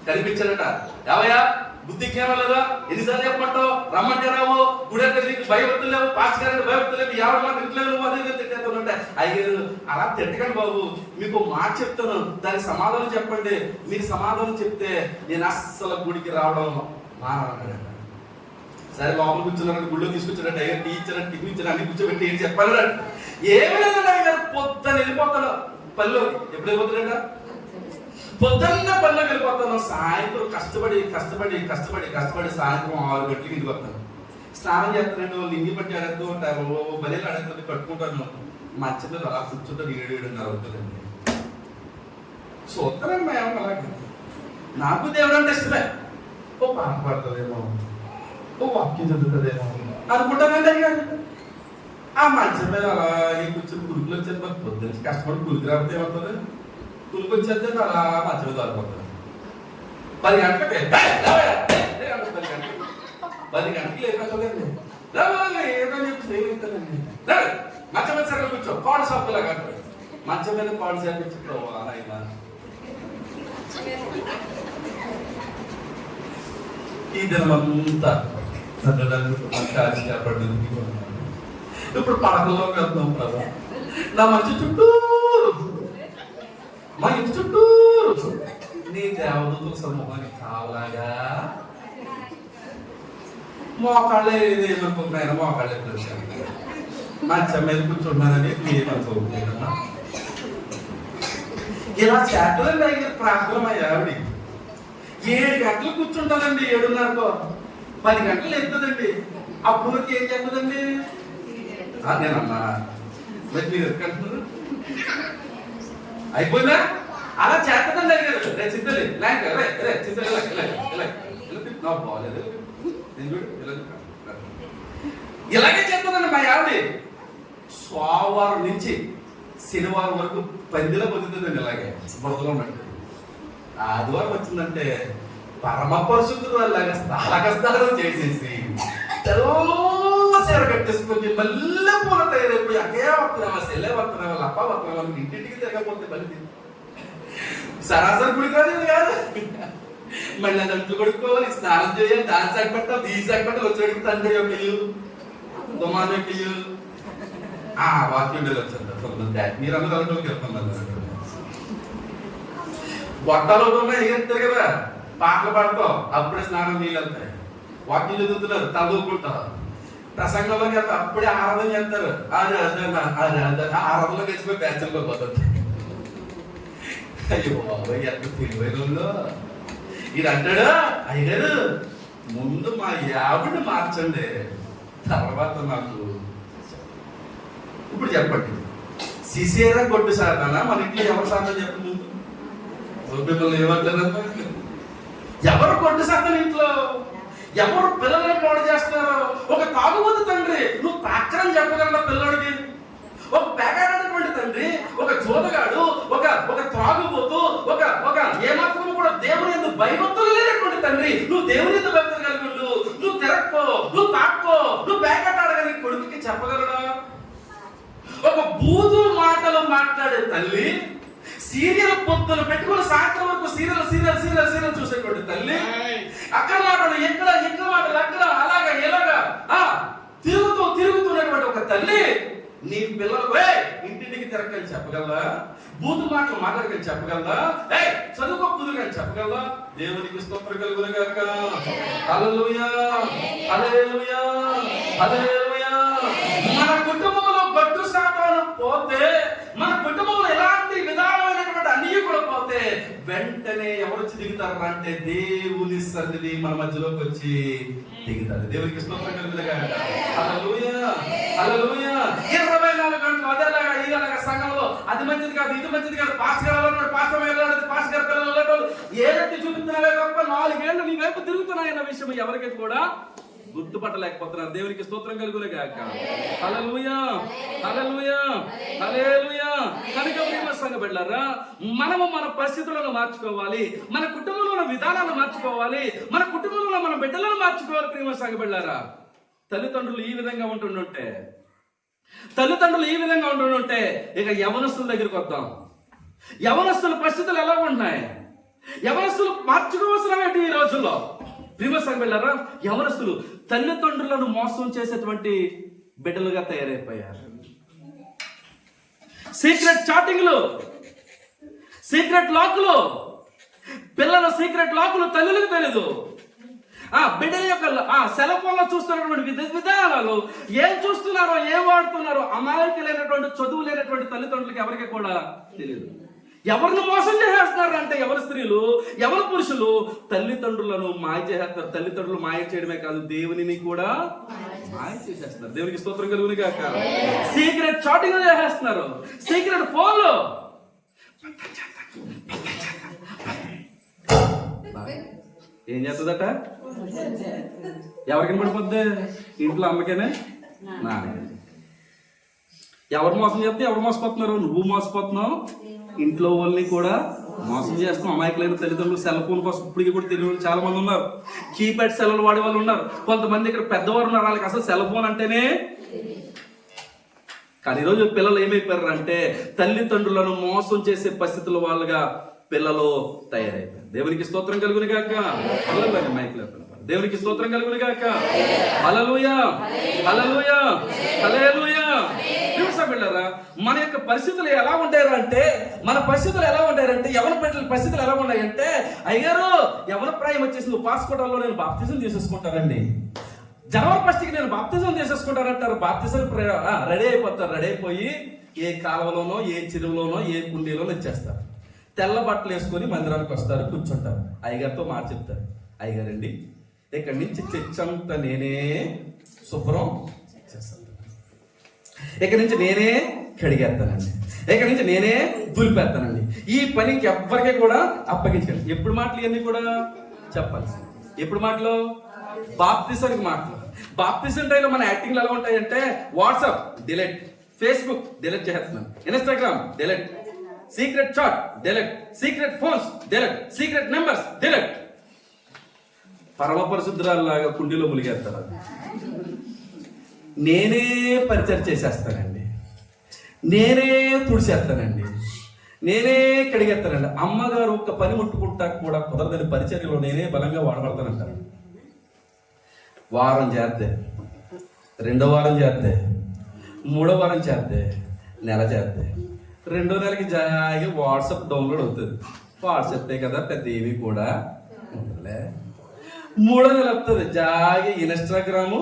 కనిపించాడట. యావయ్యా బుద్ధికి ఏమో లేదా, ఎన్నిసార్లు చెప్పమంటావు, రమ్మంటే రావు, గుడి నీకు భయపడలేవు, పాస్టర్ గారికి భయపడలేవు, ఎవరి మాట ఇంట్లేదు, నువ్వు అదే తిట్టేస్తుంటే అయ్యారు అలా తిట్టకండి బాబు, మీకు మాట చెప్తాను, దానికి సమాధానం చెప్పండి. మీకు సమాధానం చెప్తే నేను అస్సలు గుడికి రావడం మానన్నాడట. సరే లోపల కూర్చున్నాడు, గుళ్ళో తీసుకొచ్చాడంటే అయ్యారు టీ ఇచ్చారంటే టిఫిన్ ఇచ్చారు, అన్ని కూర్చోబెట్టి ఏం చెప్పాలి. ఏమి లేదండి అయ్యారు, పొద్దున్న వెళ్ళిపోతాడు పనిలోకి. ఎప్పుడు వెళ్ళిపోతాడంట? పొద్దున్న పనిలోకి వెళ్ళిపోతాను. సాయంత్రం కష్టపడి సాయంత్రం 6 గంటలకి ఇంటికి వస్తాను. స్నానం చేస్తానండి, వాళ్ళు లింగి పట్టి ఆడేస్తూ ఉంటారు, బలేలు ఆడేస్తుంది కట్టుకుంటాను. మంచం మీద అలా కూర్చుంటారు, 7-7:30 అవుతుందండి. చూస్తానండి మా ఏమన్నా అలాగే. నాకు దేవుడు అంటే ఇష్టమే. ఓ పాట పడుతుందేమో, ఓ వాక్యం చదువుతుందేమో అనుకుంటానండి. అడిగాడు ఆ మంచం మీద అలా కూర్చొని కులుకులు వచ్చేది. మాకు పొద్దున్న కష్టపడి కులికి రాకపోతే ఏమవుతుంది, కులికి వచ్చేస్తే అలా మంచం మీద ఆడిపోతుంది. 10 గంటలకి 10 గంటలకి లేకపోతుందండి. ఏదో చెప్పి ఏమవుతుందండి, మంచం మీద సరిగ్గా కూర్చో, కాడు షాప్ లాగా అంటాడు. మంచం మీద కాడు చేపించుకోవాలి ఆయన. ఈ దినమంతా ఇప్పుడు పడకల్లో వెళ్తాం కదా, నా మంచి చుట్టూరు, మా ఇంటి చుట్టూరు నీ దేవదూతుల సమూహానికి కావలాగా. మోకాళ్ళే ఏమనుకుంటున్నాయన, మోకాళ్ళే పిలిచాను. మంచం మీద కూర్చుంటున్నానని ఏమనుకోకుండా ఇలా చేతలండి. అయితే ప్రార్థన ఆవిడ 7 గంటలు కూర్చుంటానండి, 7:30కో 10 గంటలు ఎత్తుందండి. అప్పుడు వరకు ఏం చేస్తుందండి? నేను అన్నా మరి మీరు ఎత్తుకుంటున్నారు అయిపోయిందా? అలా చేస్తుందండి. అడిగారు రే చిత్తలే లేక రే రే చిత్తలే నాకు బాగోలేదు, ఇలాగే చేస్తుందండి మా ఆవిడ. సోమవారం నుంచి శనివారం వరకు పందిలో పొందుతుందండి. ఇలాగే బురదలో ఉన్నట్టు. ఆదివారం వచ్చిందంటే పరమ పరిశుద్ధుడు అలాగా స్థానం చేసేసి తెల్ల కట్టేసుకొని మళ్ళీ పూల తయారైపోయి అకే వస్తున్నావా, సెల్లే వస్తున్నావా, లప్ప వస్తున్నావా, ఇంటింటికి తిరగకపోతే మళ్ళీ సరాసరి గుడి కాదు. మళ్ళీ అంట్లు కొడుకోవాలి, స్నానం చేయాలి, దాని సాగు పెట్టాలి, ఈ సాగు పెట్టాలి, వచ్చేటికి తండ్రి యొక్క ఇల్లు, దుమాన్ యొక్క ఇల్లు. వాక్యం వచ్చారు మీరు అందరూ చెప్తున్నారు. గొట్టాలు ఎగెత్తారు కదా, పాటలు పాడతాం, అప్పుడే స్నానం నీళ్ళు వెళ్తాయి. వాక్యం చదువుతున్నారు, చదువుకుంటారు. ప్రసంగంలో వెళ్తారు, అప్పుడే ఆరాధన చేస్తారు. ఆరాధనలో కలిసిపోయి బ్యాచల్లో పోతుంది. అయ్యో బాబాయ్ ఎంత తెలివైనలో ఇది అంటాడు. అయ్యారు ముందు మా యావిడిని మార్చండి, తర్వాత నాకు. ఇప్పుడు చెప్పండి, సిసేరా గొడ్డు సాధన మన ఇంట్లో ఎవరు సాధన చెప్పండి. మిమ్మల్ని ఏమంటారమ్మా? ఎవరు కొట్టు సాధన ఇంట్లో? ఎవరు పిల్లల్ని పాడు చేస్తున్నారు? ఒక తాగుబోతు తండ్రి నువ్వు తాకరని చెప్పగలరా పిల్లడికి? ఒక పేగాడేటువంటి తండ్రి, ఒక జోదగాడు, ఒక త్రాగుబోతు, ఒక ఏమాత్రం కూడా దేవుని ఎందుకు భయభక్తులు లేనటువంటి తండ్రి నువ్వు దేవుని ఎందుకు భక్తులు కలిగి ఉండు, నువ్వు తిరక్కో, నువ్వు తాక్కో, నువ్వు పేకాటాడగని కొడుకుకి చెప్పగలరా? ఒక బూదు మాటలు మాట్లాడే తల్లి, సీరియల్ పొత్తులు పెట్టుకుని సాయంత్రం వరకు సీరియల్ చూసేటువంటి తల్లి, అక్కడ మాటలు ఎక్కడ మాటలు అక్కడ అలాగా ఎలాగా తిరుగుతున్నటువంటి ఒక తల్లి నీ పిల్లలు ఇంటింటికి తిరగని చెప్పగలదా? బూతు మాటలు మాట్లాడకని చెప్పగలదా? చదువుకో కుదురుగా చెప్పగలదా? దేవునికి స్తోత్రం కలుగునుగాక. హల్లెలూయా హల్లెలూయా హల్లెలూయా. మన కుటుంబంలో గట్టు శాతాలు పోతే, మన కుటుంబంలో ఎలాంటి విధానమైనటువంటి అన్ని కూడా పోతే వెంటనే ఎవరు వచ్చి దిగుతారు అంటే దేవుని సన్నిధి మన మధ్యలోకి వచ్చి దిగుతారు. దేవునికి స్తోత్రం కలుగునుగాక. హల్లెలూయా హల్లెలూయా. 24 గంటలు అదేలాగా ఇదేలాగా సంఘంలో అది మంచిది కాదు, ఇది మంచిది కాదు, పాస్టర్ గారు పిల్లలు ఏదైతే చూపిస్తున్నావే తప్ప 4 ఏళ్ళు నీ వైపు తిరుగుతున్నాయన్న విషయం ఎవరికి కూడా గుర్తుపట్టలేకపోతున్నారు. దేవునికి స్తోత్రం కలుగునుగాక. హల్లెలూయా హల్లెలూయా హల్లెలూయా. కనుక ప్రియమైన సంఘ బిడ్డలారా, మనము మన పరిస్థితులను మార్చుకోవాలి, మన కుటుంబంలో ఉన్న విధానాలను మార్చుకోవాలి, మన కుటుంబంలో మన బిడ్డలను మార్చుకోవాలి. ప్రియమైన సంఘ బిడ్డలారా, తల్లిదండ్రులు ఈ విధంగా ఉంటుంటే ఇక యవనస్తుల దగ్గరికి వద్దాం. యవనస్తుల పరిస్థితులు ఎలా ఉంటున్నాయి? యవనస్తులు మార్చుకోవాల్సినవి ఈ రోజుల్లో. ప్రియమైన సంఘ బిడ్డలారా, యవనస్తులు తల్లిదండ్రులను మోసం చేసేటువంటి బిడ్డలుగా తయారైపోయారు. సీక్రెట్ చాటింగ్లు, సీక్రెట్ లాకులు, పిల్లల సీక్రెట్ లాకులు తల్లులకు తెలియదు. బిడ్డ యొక్క సెల్ ఫోన్ లో చూస్తున్నటువంటి విధానాలు, ఏం చూస్తున్నారో ఏం వాడుతున్నారో అమాయకులైనటువంటి చదువు లేనటువంటి తల్లిదండ్రులకి ఎవరికి కూడా తెలియదు. ఎవరిని మోసం చేసేస్తున్నారు అంటే ఎవరు స్త్రీలు, ఎవరు పురుషులు? తల్లిదండ్రులను మాయ చేసేస్తారు. తల్లిదండ్రులు మాయ చేయడమే కాదు, దేవునిని కూడా మాయ చేసేస్తున్నారు. దేవునికి స్తోత్రం కలుగును గాక. సీక్రెట్ చాటింగ్ చేసేస్తున్నారు, సీక్రెట్ ఫోన్లో. ఏం చేస్తుందట? ఎవరికి పడిపోద్ది? ఇంట్లో అమ్మకేనే, నాన్నకే. ఎవరు మోసం చేస్తే ఎవరు మోసపోతున్నారు? నువ్వు మోసపోతున్నావు, ఇంట్లో వాళ్ళని కూడా మోసం చేస్తాం. అమాయకులైన తల్లిదండ్రులు సెల్ ఫోన్ కోసం ఇప్పటికీ కూడా తెలియని చాలా మంది ఉన్నారు. కీప్యాడ్ సెల్లు వాడే వాళ్ళు ఉన్నారు. కొంతమంది ఇక్కడ పెద్దవారు ఉన్నారు, వాళ్ళకి అసలు సెల్ ఫోన్ అంటేనే. కానీ ఈరోజు పిల్లలు ఏమైపోయారు అంటే తల్లిదండ్రులను మోసం చేసే పరిస్థితుల వాళ్ళుగా పిల్లలు తయారైపోయారు. దేవునికి స్తోత్రం కలుగును గాక. దేవునికి స్తోత్రం కలుగును గాక. హల్లెలూయా, హల్లెలూయా, హల్లెలూయా. బిడ్డలారా, మన యొక్క పరిస్థితులు ఎలా ఉంటాయంటే, మన పరిస్థితులు ఎలా ఉంటాయంటే, ఎవరి బిడ్డల పరిస్థితులు ఎలా ఉన్నాయంటే, అయ్యారు ఎవరి ప్రాయం వచ్చేసింది, పాస్కోటల్లో నేను బాప్తిజం తీసేసుకుంటానండి, జనవరి 1కి నేను బాప్తిజం తీసేసుకుంటానంటారు. బాప్తిజం రెడీ అయిపోతారు. రెడీ అయిపోయి ఏ కాలువలోనో, ఏ చెరువులోనో, ఏ కుండీలోనో ఇచ్చేస్తారు. తెల్ల బట్టలు వేసుకొని మందిరానికి వస్తారు, కూర్చుంటారు. అయ్యగారితో మాట చెప్తారు. అయ్యగారండి, ఇక్కడి నుంచి చర్చంతా నేనే శుభ్రం చేస్తాను, ఇక్కడి నుంచి నేనే కడిగేస్తానండి, ఇక్కడి నుంచి నేనే దులిపేస్తానండి. ఈ పనికి ఎవ్వరికీ కూడా అప్పగించండి. ఎప్పుడు మాటలు ఇవన్నీ కూడా చెప్పాలి. ఎప్పుడు మాటలు? బాప్తిసానికి మాటలు. బాప్తిసం టైంలో మన యాక్టింగ్లు ఎలా ఉంటాయంటే, వాట్సాప్ డిలీట్, ఫేస్బుక్ డిలీట్ చేస్తున్నాను, Instagram delete, secret chat delete, secret phones delete, secret numbers delete. పరమ పరిశుద్ధురాల్లాగా కుండీలో ములిగేస్తారు. నేనే పరిచయం చేసేస్తానండి, నేనే తుడిచేస్తానండి, నేనే కడిగేస్తానండి. అమ్మగారు ఒక్క పని ముట్టుకుంటా కూడా కుదరదని పరిచర్యలో నేనే బలంగా వాడబడతానంటాను. వారం చేస్తే, 2వ వారం చేస్తే, 3వ వారం చేస్తే, నెల చేస్తే, 2వ నెలకి జాగి వాట్సాప్ డౌన్లోడ్ అవుతుంది. వాట్సాప్ కదా పెద్ద ఏమి కూడా ఉండలే. 3వ నెల వస్తుంది, జాగి ఇన్స్టాగ్రాము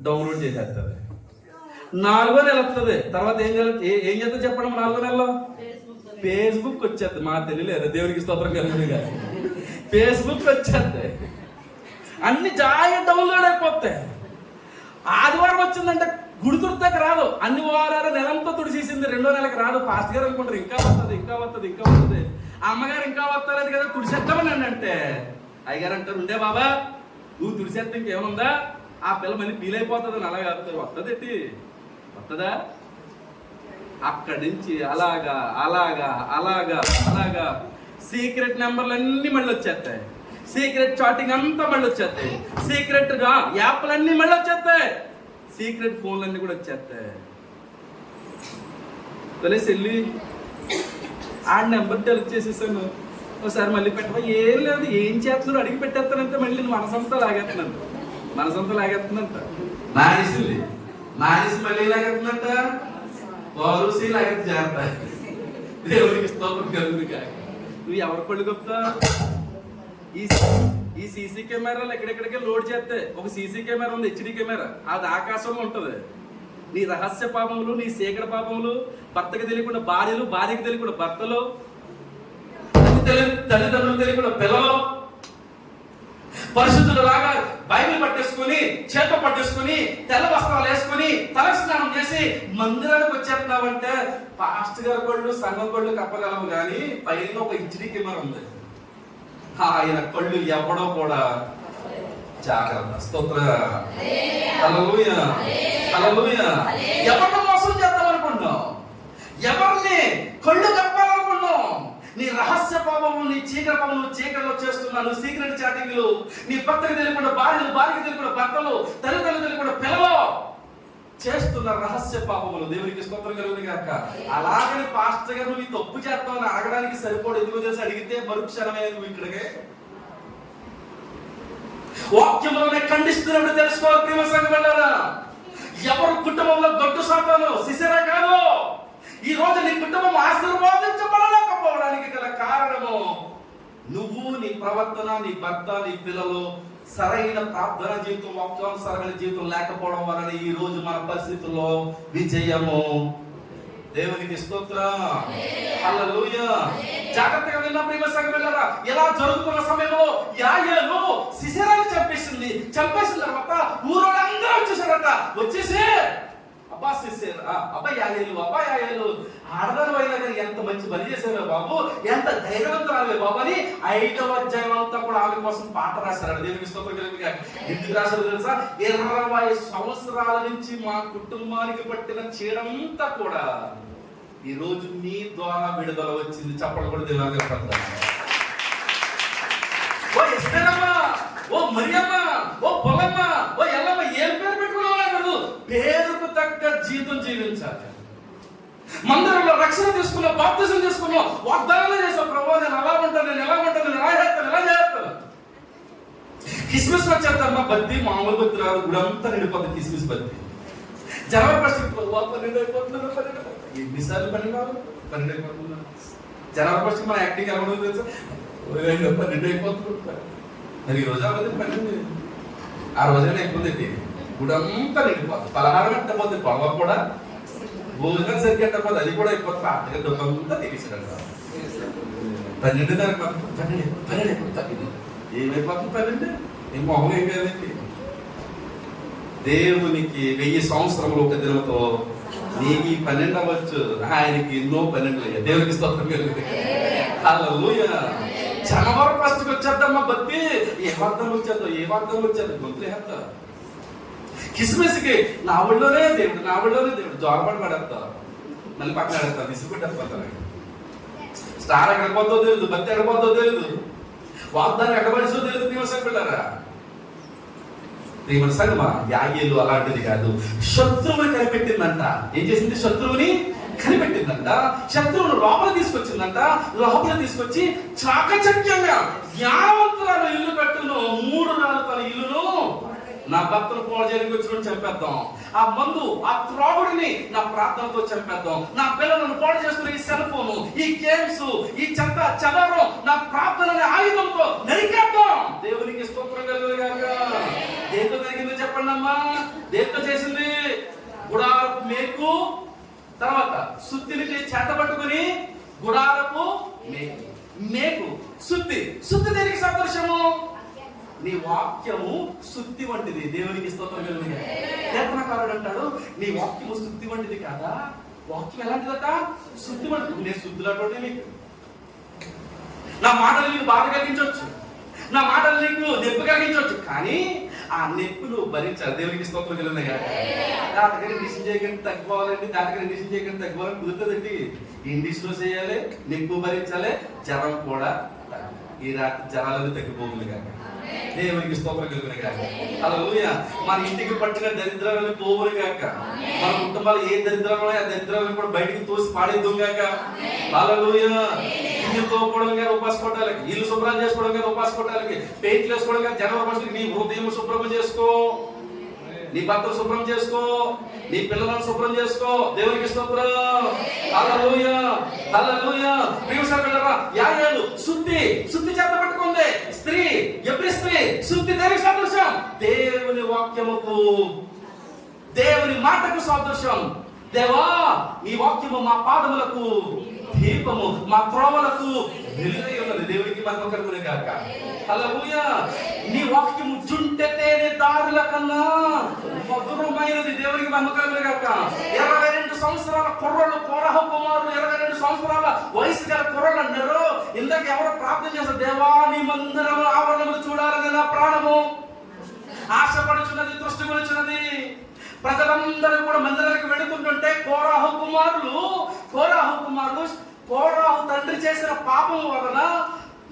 డౌన్లోడ్ చేసేస్తుంది. 4వ నెల వస్తుంది, తర్వాత ఏం చేస్తా చెప్పడం? 4వ నెలలో ఫేస్బుక్ వచ్చేది. మా తెలియలేదు, దేవునికి స్తోత్రం కలుగునుగా. ఫేస్బుక్ వచ్చేది, అన్ని జాయిగా డౌన్లోడ్ అయిపోతాయి. ఆదివారం వచ్చిందంటే గుడి తుడితే రాదు, అన్ని వారాలు నెలంతా తుడిచేసింది, 2వ నెలకు రాదు. పాస్ట్ గారు అనుకుంటారు ఇంకా వస్తుంది, ఇంకా వస్తుంది, ఇంకా వస్తుంది. అమ్మగారు ఇంకా వస్తారు కదా తుడిసేద్దామని అంటే, అయ్యగారు అంటారు, ఉండే బాబా నువ్వు తుడిసేస్తే ఇంకేమనుందా, ఆ పిల్ల మళ్ళీ ఫీల్ అయిపోతుంది అని. అలాగే వస్తుంది ఏంటి, వస్తుందా? అక్కడి నుంచి అలాగా అలాగా అలాగా అలాగా సీక్రెట్ నెంబర్లు అన్ని మళ్ళీ వచ్చేస్తాయి, సీక్రెట్ చాటింగ్ అంతా మళ్ళీ వచ్చేస్తాయి, సీక్రెట్ యాప్లన్నీ మళ్ళీ వచ్చేస్తాయి, సీక్రెట్ ఫోన్లన్నీ కూడా వచ్చేస్తాయి. తెలిసి వెళ్ళి ఆ నెంబర్ డెలిట్ చేసేసాను, ఒకసారి మళ్ళీ పెట్టవా, ఏం లేదు ఏం చేస్తున్నాడు అడిగి పెట్టేస్తానంటే మళ్ళీ మనసంతా లాగేస్తున్నాను, మనసంతా లాగేస్తుందంట. నానేసి మళ్ళీ లాగేస్తుందంట, వారుసి లాగేది చేస్తాయి. దేవునికి స్తోత్రం కలుగును గాక. నువ్వు ఎవరి పళ్ళు గొప్పతా? ఈ సీసీ కెమెరాలు ఎక్కడెక్కడికే లోడ్ చేస్తే, ఒక సీసీ కెమెరా ఉంది, హెచ్డి కెమెరా, అది ఆకాశంలో ఉంటుంది. నీ రహస్య పాపములు, నీ సేకర పాపములు, భర్తకి తెలియకుండా భార్యలు, భార్యకి తెలియకుండా భర్తలు, తల్లిదండ్రులు తెలియకుండా పిల్లలు, పరిశుద్ధులు లాగా బైబిల్ పట్టేసుకుని, చేత పట్టేసుకుని, తెల్ల వస్త్రాలు వేసుకుని, తల స్నానం చేసి మందిరానికి వచ్చేస్తున్నావంటే పాస్ట్ గారి కళ్ళు, సంఘం కళ్ళు కప్పగలవు. కానీ పైన ఒక హెచ్డి కెమెరా ఉంది, ఆయన కళ్ళు ఎవడో కూడా జాగ్రత్త. స్తోత్ర, హల్లెలూయా, హల్లెలూయా. ఎవరిని మోసం చేద్దాం అనుకుంటున్నావు? ఎవరిని కళ్ళు కప్పాలనుకుంటున్నావు? నీ రహస్య పాపము, నీ చీకటి పాపము చీకటిలో చేస్తున్నాను, సీక్రెట్ చాటింగ్లు, నీ భర్తకి తెలియకుండా భార్యలు, భార్యకి తెలియకుండా భర్తలు, తల్లిదండ్రులు తెలియకుండా పిల్లలు చేస్తున్న రహస్య పాపములు. దేవునికి స్తోత్రం కలుగును గాక. అలాగని పాస్టర్ గారు నువ్వు తప్పు చేస్తామని అడగడానికి సరిపోడు. ఎందుకు చేసి అడిగితే మరుక్షణమే నువ్వు ఇక్కడికే వాక్యంలోనే ఖండిస్తున్నప్పుడు తెలుసుకోవాలి. ప్రేమ సంఘటన, ఎవరు కుటుంబంలో గొడ్డు సాతాను సిసెరా కాదు. ఈ రోజు నీ కుటుంబం ఆశీర్వాదించబడలేకపోవడానికి గల కారణము నువ్వు, నీ ప్రవర్తన, నీ భర్త, నీ పిల్లలు సరైన ప్రార్థన జీవితం, వాక్యానుసారమైన జీవితం లేకపోవడం వలన ఈ రోజు మన పరిస్థితుల్లో విజయము దేవునికి స్తోత్రం. హల్లెలూయా. జాగ్రత్తగా విన్న ప్రియ సంఘమిత్రులారా, ఇలా జరుగుతున్న సమయంలో యాయేలు సిసెరాని చంపేసింది తర్వాత ఊరోళ్ళందరూ వచ్చేసారట. వచ్చేసి అబ్బా సిసెర, అబ్బా యాయేలు ఆడదాని అయినా కానీ ఎంత మంచి పని చేశావే బాబు, ఎంత ధైర్యవంతురాలే బాబు అని 5వ అధ్యాయం అంతా కూడా ఆమె కోసం పాట రాశారు. దేవునికి స్తోత్రం. ఎందుకు రాశారు తెలుసా? 20 సంవత్సరాల నుంచి మా కుటుంబానికి పట్టిన చీడంతా కూడా ఈ రోజు నీ ద్వారా విడుదల వచ్చింది. చెప్పలు కూడా దేవునికి స్తోత్రం. ఓ ఎస్తేరమ్మ, ఓ మరియమ్మ, ఓ పొలమ్మ, ఓ ఎల్లమ్మ, ఏం పేరు పెట్టుకున్నావు? పేరుకు తగ్గ జీవితం జీవించాలి. మందిరంలో రక్షణ తీసుకున్నావు, బాప్తిజం తీసుకున్నావు, వాగ్దానాలు చేసావు. ప్రభు నేను అలా ఉంటాను, నేను ఎలా ఉంటాను, నేను ఎలా చేస్తాను. కిస్మిస్ వచ్చేద్దమ్మా, బద్ది మామూలు బద్ది రాదు, గుడంతా నిండిపోతుంది కిస్మిస్ బద్ది. జనవరి 1 12 అయిపోతున్నారు. ఎన్నిసార్లు 12 అయిపోతున్నా. జనవరి 1 మన యాక్టింగ్ ఎలా ఉండదు తెలుసా? 12 అయిపోతున్నారు. మరి ఈ రోజు అవ్వదు 12. ఆ రోజైనా అయిపోతుంది. గుడంతా నిండిపోతుంది. పలహారం ఎట్టపోతుంది, పొగ కూడా భోజనం సరిగ్గా ఎట్టపోతుంది, అది కూడా అయిపోతుంది. ఆర్థిక డబ్బంతా తెగిసినట్టు 12 అయిపోతుంది. ఏమైపోతుంది 12? ఏం మొహం అయిపోయింది. దేవునికి 1000 సంవత్సరములు ఒక దినంతో నీకు 12 అవ్వచ్చు, ఆయనకి ఎన్నో 12 అయ్యా. దేవునికి స్తోత్రం. హల్లెలూయా. జనవరి 1 వచ్చేద్దమ్మా బత్తి, ఏ వాగ్దానం వచ్చేద్దో గొంతులేస్తా. కిస్మిస్కి నా ఊళ్ళోనే దేవుడు జోరపడి పడేస్తా, మళ్ళీ పక్కన ఆడేస్తా, విసుగుట్టేస్తా. స్టార్ ఎక్కడిపోతుందో తెలియదు, బత్తి ఎక్కడిపోతుందో తెలియదు, వాగ్దానం ఎక్కబడిసో తెలియదు. ప్రియమైన పిల్లరా, ప్రియమైన సంగమా, యాయేలు అలాంటిది కాదు. శత్రువుని కనిపెట్టిందంట. ఏం చేసింది? శత్రువుని కనిపెట్టిందంట. శత్రువును లోపల తీసుకొచ్చి చాకచక్యంగా జ్ఞానవంతురాలు ఇల్లు కట్టును, 3 నాలుగు తన ఇల్లును నా భర్తను పాడు చేయడానికి వచ్చిన చంపేద్దాం. ఆ మందు, ఆ త్రాగుడిని నా ప్రార్థనతో చంపేద్దాం. నా పిల్లలను పాడు చేస్తున్న ఈ సెల్ ఫోను, ఈ గేమ్స్, ఈ చెత్త చెదరం నా ప్రార్థన ఆయుధంతో నరికేద్దాం. దేవునికి స్తోత్రం కలుగుగాక. దేంతో జరిగిందో చెప్పండి అమ్మా. దేంతో చేసింది? గుడారపు మేకు, తర్వాత సుత్తిని చేత పట్టుకుని గుడారపు మేకు, సుత్తి దేనికి సాదృశ్యము? నీ వాక్యము సుత్తి వంటిది. దేవునికి స్తోత్రం కలుగుగాక. కీర్తనకారుడు అంటాడు, నీ వాక్యము సుత్తి వంటిది కాదా? వాక్యం ఎలాంటిదట? సుత్తి వంటిది. నేను శుద్ధులటువంటి మీకు నా మాటలు నీకు బాధ కలిగించవచ్చు, నా మాటలు నీకు నొప్పి కలిగించవచ్చు, కానీ ఆ నొప్పులు భరించాలి. దేవునికి స్తోత్రం కలుగుగాక. దానికి ఇండిషన్ చేయకుండా తగ్గిపోవాలండి, దానికి ఇండిషన్ చేయకుండా తగ్గిపోవాలని కుదురుతుందండి. ఇండిషన్ చేయాలి, నొప్పి భరించాలి, జ్వరం కూడా. ఈ రాత్రి జ్వరాలను తగ్గిపోతుంది కాక. దేవునికి స్తోత్రం కలుగును గాక. హల్లెలూయా. మన ఇంటికి పట్టిన దరిద్రాలను పోవును గాక. మన కుటుంబాలు ఏ దరిద్రాలు ఉన్నాయో ఆ దరిద్రాలను కూడా బయటికి తోసి పాడేద్దాం గాక. హల్లెలూయా. ఇల్లు తోముకోవడం గాక, ఉపాస కొట్టాలకి, ఇల్లు శుభ్రం చేసుకోవడం గాక, ఉపాస కొట్టాలకి, పెయింట్లు వేసుకోవడం గాక, జనవరి 1 నీ హృదయం శుభ్రం చేసుకో, నీ భర్తను శుభ్రం చేసుకో, నీ పిల్లలను శుభ్రం చేసుకో. దేవునికి స్తోత్రం. హల్లెలూయా. ప్రియమైన పిల్లరా, యాయేలు సుత్తి చేత పట్టుకుంది. ఎబ్రీ స్త్రీ సుత్తి దేనికి సాదృశ్యం? దేవుని వాక్యముకు, దేవుని మాటకు సాదృశ్యం. దేవా, నీ వాక్యము మా పాదములకు దీపము, మా త్రోవలకు వెలుగై ఉన్నది. దేవునికి మహిమ కలుగును గాక. హల్లెలూయా. నీ వాక్యము జుంటెతేనే దారుల కన్నా మధురమైనది. దేవునికి మహిమ కలుగును గాక. 22 సంవత్సరాల కుర్రోళ్ళు, కోరహ కుమారులు, 22 సంవత్సరాల వయసు గల కుర్రోళ్ళు అన్నారు. ఇందాక ఎవరో ప్రార్థన చేస్తారు, దేవా నీ మందిరం ఆవరణము చూడాలని నా ప్రాణము ఆశపడుచున్నది, దృష్టిపడుచున్నది. ప్రజలందరూ కూడా మందిరానికి వెళుతుంటుంటే కోరాహు తండ్రి చేసిన పాపం వలన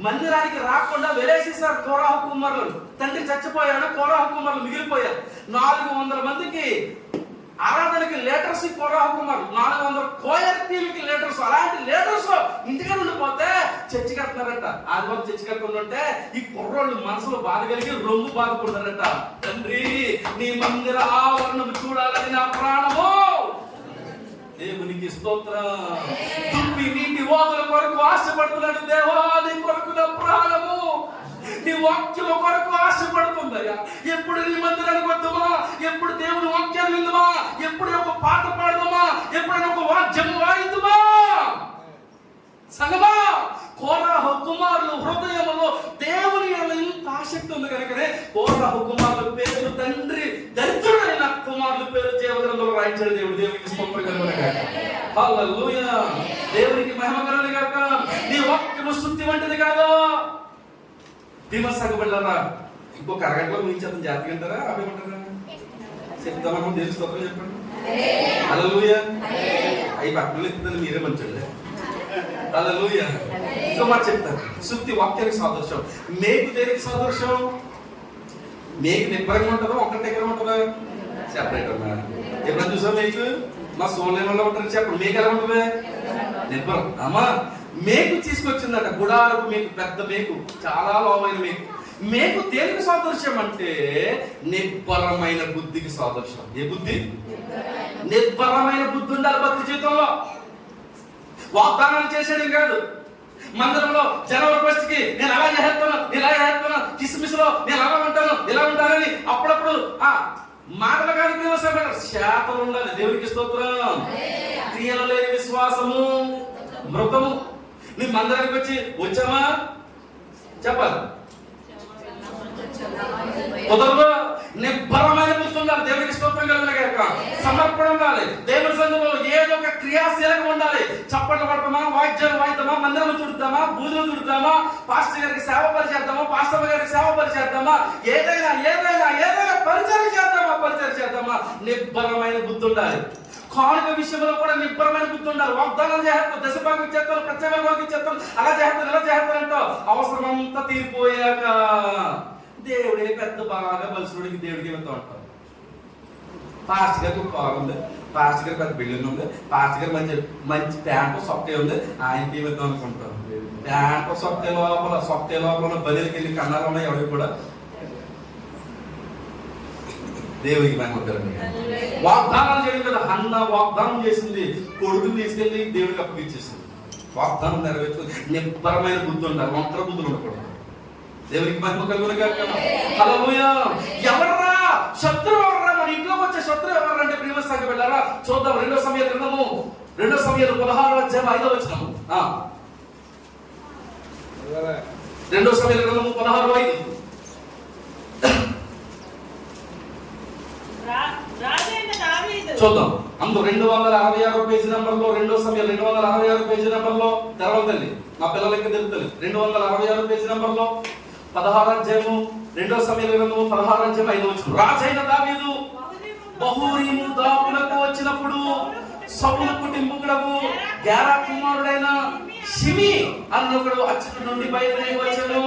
మందిరానికి రాకుండా వెలేసేసారు. కోరాహు కుమారులు, తండ్రి చచ్చిపోయాడు, కోరాహు కుమారులు మిగిలిపోయారు. 400 మందికి ఆరాధనకి లీడర్స్ కోరాహు కుమారులు, 400 కోయర్ టీంకి లీడర్స్. అలాంటి లీడర్స్ ఇంటికి ఉండిపోతే చర్చి కడుతున్నారట. ఆదివారం చర్చి కట్టుకుంటుంటే ఈ కుర్రోళ్ళు మనసులో బాధ కలిగి రొమ్ము బాధపడుతున్నారట. తండ్రి నీ మందిర ఆవరణం చూడాలని నా ప్రాణము. దేవునికి స్తోత్రం. తుప్పి నీటి వాగుల కొరకు ఆశపడుతున్నాడు. దేవా నీ కొరకు నా ప్రాణము, నీ వాక్యము కొరకు ఆశపడుతుంది. ఉందయ్యా. ఎప్పుడు నీ మందిరానికి వద్దామా, ఎప్పుడు దేవుని వాక్యాన్ని విందామా, ఎప్పుడు ఒక పాట పాడదామా, ఎప్పుడైనా ఒక వాద్యం వాయిద్దామా. సంగమా, కోరాహు కుమారులు హృదయంలో దేవుని ఇంత ఆసక్తి ఉంది కనుకనే కోరాహు కుమారుల పేరు తండ్రి దరిద్రుడైన కుమారుల పేరు జీవగ్రంథంలో రాయించాడు దేవుడు. దేవునికి స్తోత్రం కలుగునుగాక. హల్లెలూయా. దేవునికి మహిమ కలుగునుగాక. నీ వాక్యము శుద్ధి వంటిది కాదా? విమర్శకుబడ్డారా? ఇంకొక అరగంటలో ముగించేద్దాం. జాగ్రత్తగా అంటారా అవేమంటారా? చెప్తామని దేవుని స్తోత్రం చెప్పండి. హల్లెలూయా. అవి పక్కన ఎత్తుదని మీరే మంచండి. హల్లెలూయా. ఇంకో మాట చెప్తాను. శుద్ధి వాక్యానికి సాదృశ్యం. మేకు దేనికి సాదృశ్యం? మేకు నిబ్బరంగా ఉంటుందా, ఒక్క దగ్గర ఉంటుందా? సెపరేట్ ఉన్నా. ఎప్పుడైనా చూసావు మేకు? మా సోలేమల్లో ఉంటారు. చెప్పండి, మేకు ఎలా ఉంటుంది? నిబ్బరం. అమ్మా, మేకు తీసుకొచ్చిందట గుడారకు. మేకు పెద్ద మేకు, చాలా లోమైన మేకు. మేకు దేనికి సాదృశ్యం అంటే నిబ్బరమైన బుద్ధికి సాదృశ్యం. ఏ బుద్ధి? నిబ్బరమైన బుద్ధి ఉండాలి భక్తి జీవితంలో. వాగ్దానాలు చేసేది కాదు. మందిరంలో జనవరి ఫస్ట్కి నేను అలా చేస్తాను, ఇలా చేస్తాను, కిస్మిస్లో నేను అలా ఉంటాను, ఇలా ఉంటానని అప్పుడప్పుడు ఆ మాటలు కానీ శాతలు ఉండాలి. దేవునికి స్తోత్రం. క్రియలు లేని విశ్వాసము మృతము. నీ మందిరానికి వచ్చామా చెప్పాలి. కుదరదు. నిబ్బరమైన బుద్ధి ఉండాలి. దేవునికి స్తోత్రం కలుగునుగాక. సమర్పణ ఉండాలి. దేవుని సంఘంలో ఏదో ఒక క్రియాశీలకం ఉండాలి. చప్పట్లు పడతామా, వాయిద్యాలు వాయిద్దామా, మందిరం చుడతామా, బూజులు చుడతామా, పాస్టర్ గారికి సేవ పరిచేద్దామా, పాస్టర్ గారికి సేవ పరిచేద్దామా, ఏదైనా ఏదైనా ఏదైనా పరిచయం చేద్దామా. నిబ్బరమైన బుద్ధి ఉండాలి. కానుక విషయంలో కూడా నిబ్బరమైన బుద్ధి ఉండాలి. వాగ్దానం చేస్తాం, దశభాగం చేస్తాం, ప్రత్యేక చేస్తాం, అలా చేస్తాం, ఇలా చేస్తానంటావు. అవసరం అంతా తీరిపోయాక దేవుడే పెద్ద బాగా బలిసుడికి దేవుడికి వెళ్తూ ఉంటాం. పాస్టర్ గారికి ఒక కారు ఉంది, పాస్టర్ గారికి పెద్ద బిల్డింగ్ ఉంది, పాస్టర్ గారు మంచి మంచి ప్యాంటు సొక్కే ఉంది, ఆయనకి ఏమిద్దాం అనుకుంటాం. ప్యాంటు సొక్కే లోపల బదిలీకి వెళ్ళి కన్నాలు ఉన్నాయి. ఎవరికి కూడా దేవుడికి మేమవుతారండి. వాగ్దానాలు చేయడం కదా. అన్న వాగ్దానం చేసింది, కొడుకుని తీసుకెళ్ళి దేవుడికి అప్పగిచ్చేసింది. వాగ్దానం నెరవేర్చుకుంది. నిబ్బరమైన బుద్ధి ఉండాలి. వంకర బుద్ధులు ఉండకూడదు. దేవునికి మహిమ కలుగునుగాక. హల్లెలూయా. ఎవర్రా శత్రువు? ఎవర్రా మన ఇంట్లోకి వచ్చే శత్రువు? ఎవర్రా అంటే ప్రియమైన సంఘ బిడ్డలారా, చూద్దాం. 2 సమూయేలు గ్రంథము 2 సమూయేలు 16వ అధ్యాయం 5వ వచనము. 2 సమూయేలు గ్రంథము 16:5. చూద్దాం. అందులో 266 పేజీ నంబర్లో 2 సమూయేలు 266 పేజీ నంబర్లో తెరవదండి. మా పిల్లలకి తెలుస్తుంది. 266 పేజీ నంబర్లో 16వ అధ్యాయము 2 సమూయేలు గ్రంథము 16వ అధ్యాయం 5వ వచనం. రాజైన దావీదు బహూరీము దాపులకు వచ్చినప్పుడు సౌలు కుటుంబకుడకు గేరా కుమారుడైన షిమి అన్నొకడు అచ్చటి నుండి బయలుదేరి వచ్చెను.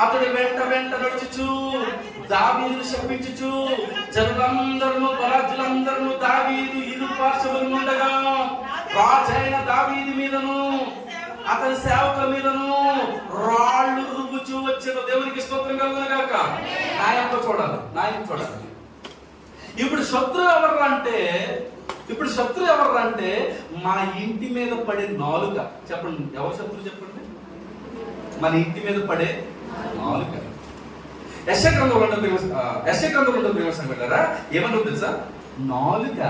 అతడు వెంట నడుచుచు దావీదును శపించుచు జనులందరూ బలాజులందరూ దావీదు ఇరు పార్శ్వములు ఉండగా రాజైన దావీదు మీదను అతని సేవకుల మీదను రాళ్ళు రుబ్బుచూ వచ్చెను. దేవునికి స్తోత్రం కలుగునుగాక. నాయనతో చూడాలి. ఇప్పుడు శత్రువు ఎవరు అంటే మన ఇంటి మీద పడే నాలుక. చెప్పండి, ఎవరు శత్రువు చెప్పండి? మన ఇంటి మీద పడే నాలుక. యెషయా గ్రంథంలో ప్రేమసంగటారా ఏమన్నా తెలుసా? నాలుక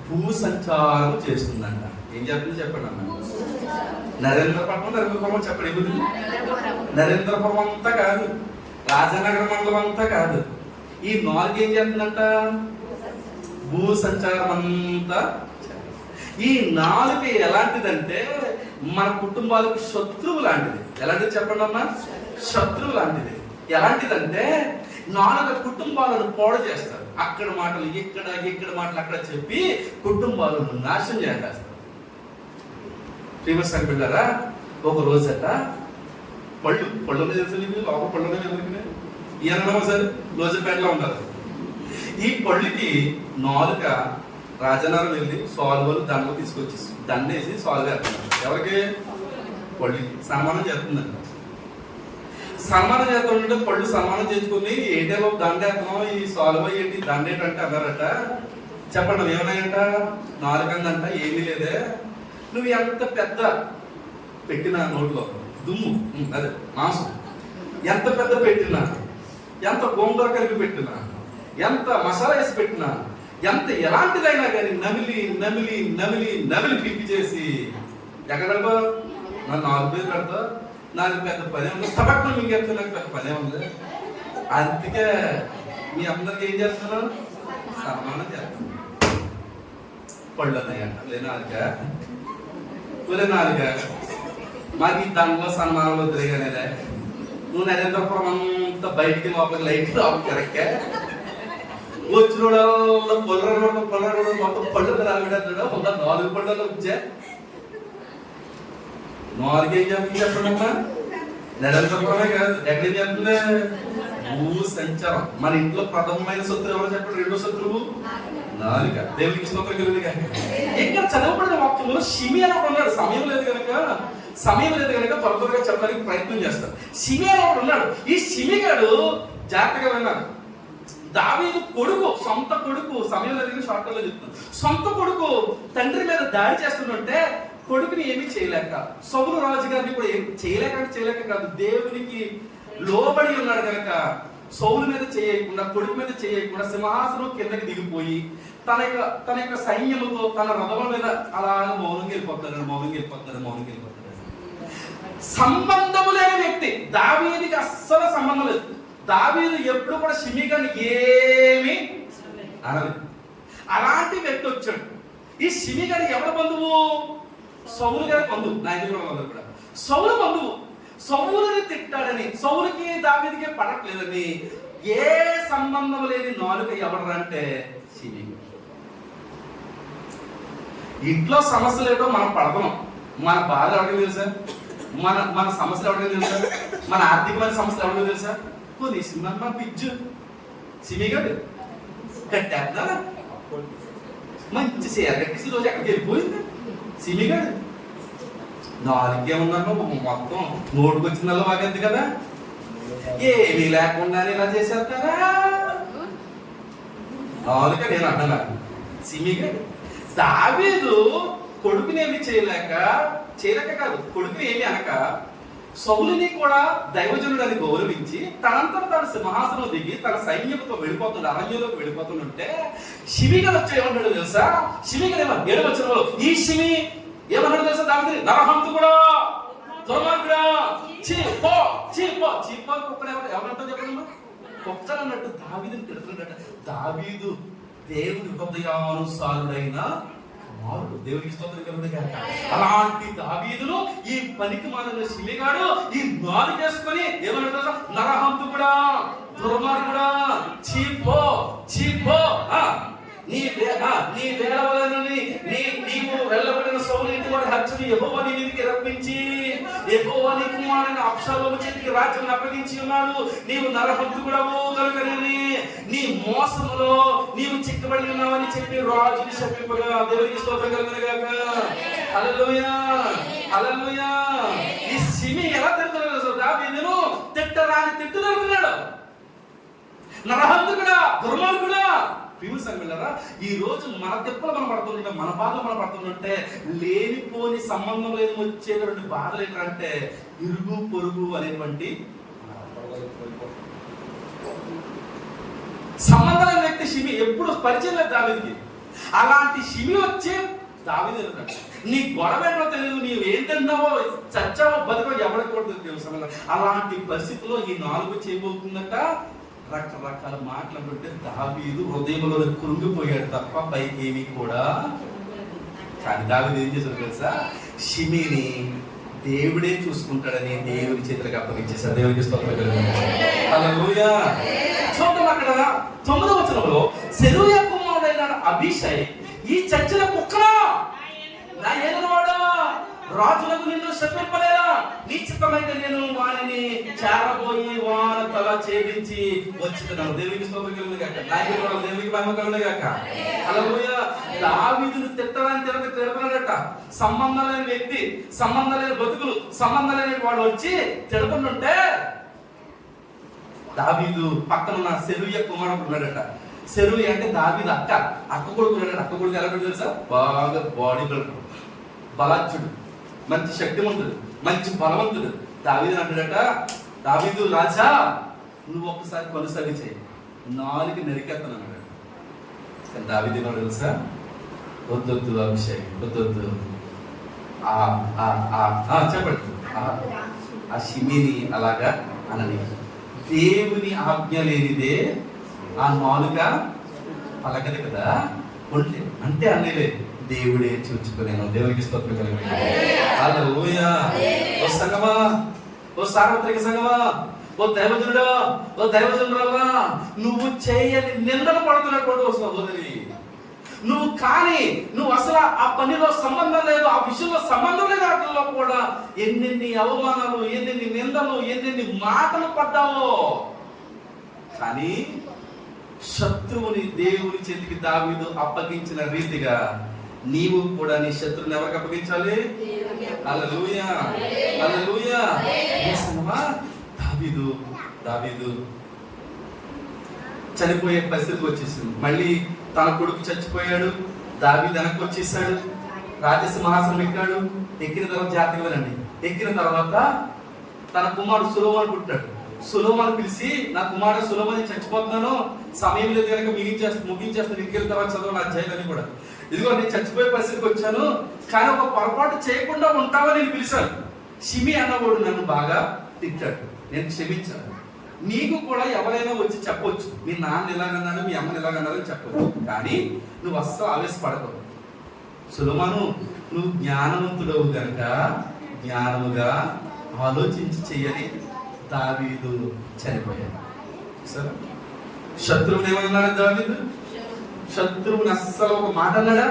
భూ సంచారం చేస్తుందంట. ఏం చెప్తుంది చెప్పండి అన్న? నరేంద్రపురం చెప్పండి. ఏముంది? నరేంద్రపురం అంతా కాదు, రాజనగరం మండలం అంతా కాదు. ఈ నాలుగు ఏం చేస్తుందంట? భూ సంచారం అంతా. ఈ నాలుగు ఎలాంటిదంటే మన కుటుంబాలకు శత్రువు లాంటిది. ఎలాంటిది చెప్పండి అమ్మా? శత్రువు లాంటిది. ఎలాంటిదంటే నాలుగు కుటుంబాలను పాడు చేస్తారు. అక్కడ మాటలు ఇక్కడ మాటలు అక్కడ చెప్పి కుటుంబాలను నాశనం చేస్తారు. ఫేమస్ అనుకుంటారా? ఒక రోజట పళ్ళు తెలుసు లోపల పళ్ళు ఎవరికి ఈయన సార్ రోజుపేటలో ఉంటారు. ఈ పళ్ళుకి నాలుక రాజనగరం వెళ్ళి సాల్వలు దండలు తీసుకొచ్చి దండేసి సాల్వ్ చేస్తున్నారు. ఎవరికి? పళ్ళుకి సన్మానం చేస్తుందండి. సన్మానం చేస్తుంటే పళ్ళు సన్మానం చేసుకుని ఏటేలో దండేస్తున్నాం, ఈ సాల్వ్ ఏంటి దండేటంటే అన్నారట. చెప్పండి ఏమన్నాయంట? నాలుగందంట ఏమీ లేదే, నువ్వు ఎంత పెద్ద పెట్టిన నోట్లో దుమ్ము అదే మాంసం ఎంత పెద్ద పెట్టినా ఎంత గోంగూర కలిపి పెట్టినా, ఎంత మసాలా వేసి పెట్టినా, ఎంత ఎలాంటిదైనా కానీ నమిలి నమిలి నమిలి నమిలి పిప్పి చేసి ఎక్కడ నన్ను 4 పేరు పెడతా, నాకు పెద్ద పనే ఉంది, తపక్కన మింగేస్తే నాకు పెద్ద పనే ఉంది. అందుకే మీ అందరికి ఏం చేస్తున్నారు? సన్మానం చేస్తాను. పళ్ళు అన్నాయంట లేనాలిక లేనాలిక మాకు ఈ దండలో సన్మానంలో తిరిగానేదే. నువ్వు నరేంద్రపురం అంతా బయటికి లోపలికి లైట్ లోపలికి తిరక్కే వచ్చిన పొల్లడు మొత్తం పళ్ళు రాగడాడు. ఉన్న 4 పళ్ళలో వచ్చా 4 ఏం చెప్తుంది చెప్పండమ్మా? నరేంద్రపురమే కాదు, ఎక్కడేం చెప్తుంది? భూ సంచారం. మన ఇంట్లో ప్రథమమైన శత్రువు ఎవరో చెప్పండి? 2వ శత్రువు నాలుక. దేవుడికి స్తోత్రం కలుగునుగా. ఇక్కడ చదవబడిన వాక్యంలో షిమి అని ఉన్నాడు. సమయం లేదు కనుక త్వరగా చెప్పడానికి ప్రయత్నం చేస్తాడు. షిమి అని ఉన్నాడు. ఈ షిమిగాడు జాగ్రత్తగా విన్నాడు. దావీదు కొడుకు, సొంత కొడుకు, సమయం లేదు షార్ట్ లో చెప్తున్నాడు. సొంత కొడుకు తండ్రి మీద దాడి చేస్తుంటే కొడుకుని ఏమీ చేయలేక, సౌలు రాజు గారిని కూడా ఏం చేయలేక కాదు, దేవునికి లోబడి ఉన్నాడు కనుక సౌలు మీద చేయకుండా, కొడుకు మీద చేయకుండా సింహాసనం కిందకి దిగిపోయి తన యొక్క సైన్యముతో తన రథముల మీద అలా మౌనంగా వెళ్ళిపోతాడు. సంబంధము లేని వ్యక్తి. దావీదుకి అస్సలు సంబంధం లేదు. దావీదు ఎప్పుడు కూడా షిమిగాని ఏమి అనలేదు. అలాంటి వ్యక్తి వచ్చాడు. ఈ షిమిగాని ఎవరి బంధువు? సౌలు గారి బంధువు. కూడా సౌలు బంధువు. సౌలుని తిట్టాడని, సౌలుకి దావీదుకి పడట్లేదని ఏ సంబంధం లేని నాలుక ఎవరంటే షిమి. ఇంట్లో సమస్యలు ఏటో మనం పడతాం. మన బాధ ఎవరికి తెలుసా? మన సమస్యలు ఎవరికి తెలుసా? మన ఆర్థికమైన సమస్యలు ఎవరికి తెలుసా? కొన్ని సినిమా పిజ్జు సిమిగాడు కట్టేద్దా మంచి షేర్ కట్టేసి రోజు ఎక్కడికి వెళ్ళిపోయింది సిమిగాడు. 4 ఏమన్నా మొత్తం నోటుకు వచ్చిందల్లా బాగంది కదా, ఏమీ లేకుండా ఇలా చేసేస్తారా? 4 నేను అన్నా సిమిగాడు. దావీదు కొడుకునేమి చేయలేక కాదు, కొడుకుని ఏమి అనక సౌలుని కూడా దైవజనుడు అని గౌరవించి తనంతట తన సింహాసనం దిగి తన సైన్యంతో వెళ్ళిపోతుండే, అరణ్యంలోకి వెళ్ళిపోతుంటే షిమిగా వచ్చి ఏమన్నాడు తెలుసా? షిమిగా 7వ వచనంలో ఈ షిమి ఏమన్నాడు తెలుసా? దావీదు నరహంతకుడా, దుర్మార్గుడా, చీపో కుక్కడు ఎవరంటో చెప్పండి. కుక్కలు అన్నట్టు దావీదుని తిడుతున్నట్ట. దావీదు దేవుని హృదయానుసారుడైన కుమారుడు. దేవునికి స్తోత్రం కలుగునుగా. అలాంటి దావీదును ఈ పనికి మాలిన షిమిగాడు ఈ 4 చేసుకొని ఏమన్నాడు? నరహంతకుడా, దుర్మార్గుడా, చీపో నీ వేళవలని నీవు వెళ్ళబడిన సౌలు ఇంటి వారి హత్యను యెహోవా నీ మీదికి రప్పించి యెహోవా నీ కుమారుడైన అబ్షాలోము చేతికి రాజ్యం అప్పగించి ఉన్నాడు. నీవు నరహంతకుడవు కనుకని నీ మోసములో నీవు చిక్కబడి ఉన్నావని చెప్పి రాజుని శపింపగా. దేవునికి స్తోత్రం కలుగునుగాక. హల్లెలూయా, హల్లెలూయా. ఈ షిమి ఎలా తిడుతున్నాడు? దావీదును తిట్టరాని తిట్టుదలుకున్నాడు. నరహంతకుడా, దుర్మార్గుడా. ప్రియుల సంఘాలారా, ఈ రోజు మన తిప్పలు మనం పడుతుంటే, మన బాధలు మనం పడుతుంటే లేనిపోని సంబంధం లేని వచ్చేటువంటి బాధలు ఏంటంటే ఇరుగు పొరుగు అనేటువంటి సంబంధాల వ్యక్తి షిమి ఎప్పుడు పరిచయం లేదు దావీదుకి. అలాంటి షిమి వచ్చి దావీదు ఎదుగుతాడు. నీ గొడవ ఏంటో తెలియదు, నీవు ఏం తిన్నావో చచ్చావో బతుకో ఎవరికి కూడా తెలియదు. అలాంటి పరిస్థితిలో ఈ 4 చేయబోతుందట. రకరకాల మాటలంటే దావీదు హృదయంలో కృంగిపోయాడు తప్ప పైకి ఏమీ కూడా. కానీ దావీదు ఏం చేశాడు తెలుసా? షిమిని దేవుడే చూసుకుంటాడని దేవుని చేతులకు అప్పగించేశాడు. దేవునికి స్తోత్రం కలుగునుగాక. హల్లెలూయా. చూద్దాం అక్కడ 9వ వచనంలో సెరూయా కుమారుడైన అబీషై ఈ చచ్చిన కుక్కరా నా ఏలినవాడా, రాజులకు నిన్ను శపింపలేదా? నీ చిత్తమైతే నేను వానిని చేరబోయి వాని తల ఛేదించి వచ్చుతున్నాను. దేవునికి స్తోత్రం కలుగునుగాక. దేవునికి మహిమ కలుగునుగాక. హల్లెలూయా. దావీదును తిట్టడానికి తిడుతున్నాడట. సంబంధం లేని వ్యక్తి, సంబంధం లేని బతుకులు, సంబంధం లేని వాడు వచ్చి తిడుతుంటే దావీదు పక్కన సెరూయా కుమారుడు ఉన్నాడట. సెరూయా అంటే దావీదు అక్క కొడుకు ఉన్నాడు. అక్క కొడుకు ఎలా తెలుసా? బాగా బాడీ బిల్డర్, బలాచ్యుడు, మంచి శక్తివంతుడు, మంచి బలవంతుడు. దావీదు అంటాడట, దావీదు రాజా నువ్వు ఒక్కసారి కొనసాగి చేయి, 4 నరికెత్తను అన్నాడు. కానీ దావీదు తెలుసా, వద్దొద్దు అభిషేక్ వద్దొద్దు, చెప్పండి, ఆ షిమిని అలాగా అనని. దేవుని ఆజ్ఞ లేనిదే ఆ నాలుక పలకదు కదా, ఒంట్లే అంటే అన్నలే దేవుడే చూచుకునేను. దేవునికి స్తోత్రం కలిగి. హల్లెలూయా. ఓ సంగమా, ఓ సార్వత్రిక సంగమా, ఓ దైవజనుడా, ఓ దైవజనురాలా, నువ్వు చేయని నిందలు పడుతున్నటువంటి ఓ సహోదరి, నువ్వు అసలు ఆ పనిలో సంబంధం లేదు, ఆ విషయంలో సంబంధం లేదు, వాటిల్లో కూడా ఎన్నెన్ని అవమానాలు, ఎన్నెన్ని నిందలు, ఎన్నెన్ని మాటలు పడ్డావో, కానీ శత్రువుని దేవుని చేతికి దావీదు అప్పగించిన రీతిగా నీవు కూడా నీ శత్రువుని ఎవరికి అప్పగించాలి? హల్లెలూయా, హల్లెలూయా. దావీదు చనిపోయే పరిస్థితి వచ్చేసింది. మళ్ళీ తన కొడుకు చచ్చిపోయాడు, దావీదు వెనక్కి వచ్చేసాడు, రాజసింహాసనం ఎక్కాడు. ఎక్కిన తర్వాత జాగ్రత్తగా వినండి, ఎక్కిన తర్వాత తన కుమారుడు సొలొమోను పుట్టాడు. సొలొమోను పిలిచి, నా కుమారుడు సొలొమోను చచ్చిపోతున్నాను, సమయం లేదు కనుక ముగించేస్తాను, ఎక్కిన తర్వాత చదువు నా అధ్యాయాన్ని కూడా, ఇదిగో నేను చచ్చిపోయే పరిస్థితికి వచ్చాను, కానీ ఒక పొరపాటు చేయకుండా ఉంటావని నేను పిలిచాను. షిమి అన్నవాడు నన్ను బాగా తిట్టాడు, నేను క్షమించాను. నీకు కూడా ఎవరైనా వచ్చి చెప్పొచ్చు, మీ నాన్న ఇలాగన్నాడు, మీ అమ్మని ఇలాగన్నారని చెప్పొచ్చు, కానీ నువ్వు అస్సలు ఆవేశపడతావు. సొలొమోను, నువ్వు జ్ఞానవంతుడవు కనుక జ్ఞానముగా ఆలోచించి చెయ్యని దావీదు చనిపోయాడు. సరే, శత్రువుని ఏమన్నాడు దావీదు? శత్రువుని అస్సలు ఒక మాట అన్నాడా?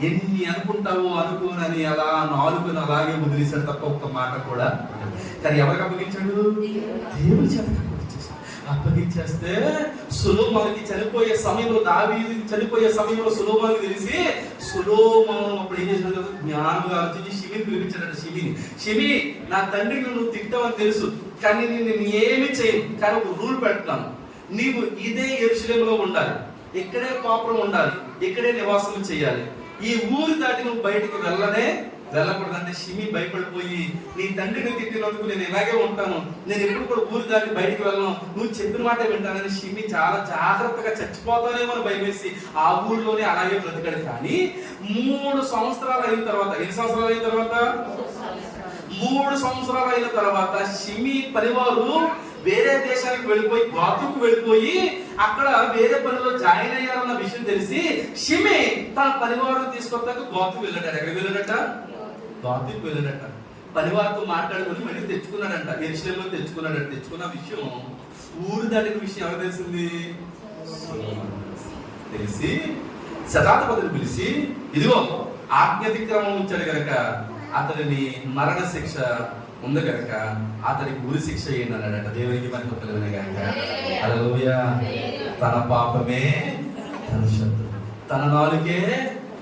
ఎన్ని అనుకుంటావో అనుకోనని అలా నాలుగుని అలాగే వదిలేశాడు తప్ప ఒక్క మాట కూడా. కానీ ఎవరికి అప్పగించాడు? దేవుని చేత అప్పగించేస్తే సొలొమోనుకి చనిపోయే సమయంలో, దావీదు చనిపోయే సమయంలో సొలొమోనుకి తెలిసి, సొలొమోను అప్పుడు ఏం చేసినాడు? జ్ఞానంగా ఆలోచించి షిమిని పిలిపించాడు. షిమి, నా తండ్రికి నువ్వు తిట్టావని తెలుసు, కానీ నేను ఏమి చేయను, కానీ ఒక రూల్ పెడతాను, నీవు ఇదే యెరూషలేములో ఉండాలి, ఇక్కడే కాపురం ఉండాలి, ఇక్కడే నివాసం చేయాలి, ఈ ఊరు దాటి నువ్వు బయటికి వెళ్ళకూడదంటే షిమి భయపడిపోయి, నీ తండ్రిని తిట్టినందుకు నేను ఇలాగే ఉంటాను, నేను ఎప్పుడు కూడా ఊరు దాటి బయటికి వెళ్ళను, నువ్వు చెప్పిన మాట వింటానని షిమి చాలా జాగ్రత్తగా చచ్చిపోతానేమో అని భయమేసి ఆ ఊర్లోనే అలాగే బ్రతికాడు. కానీ 3 సంవత్సరాలు అయిన తర్వాత, ఎన్ని సంవత్సరాలు అయిన తర్వాత? 3 సంవత్సరాలు అయిన తర్వాత షిమి పరివారు వేరే దేశానికి వెళ్ళిపోయి, గాతుకు వెళ్ళిపోయి అక్కడ వేరే పనిలో జాయిన్ అయ్యారన్న విషయం తెలిసి షిమి తన పరివారం తీసుకొస్తాక గాతుకు వెళ్ళాడు. ఎక్కడికి వెళ్ళాడట? గాతుకు వెళ్ళాడట. పరివారంతో మాట్లాడుకొని మళ్ళీ తెచ్చుకున్నాడంట, యెరూషలేములో తెచ్చుకున్నాడంట. తెచ్చుకున్న విషయం, ఊరు దాటిన విషయం ఎవరు తెలిసింది? తెలిసి శతాధిపతిని పిలిచి, ఇదిగో ఆజ్ఞాతిక్రమం ఉంచాడు కనుక అతడిని మరణ శిక్ష ఉంది కనుక అతనికి ఉరి శిక్ష ఏంటి అన్నాడట. దేవునికి మనకు కలిగిన కనుక హల్లెలూయా. తన పాపమే తన శత్రువు, తన నాలుగే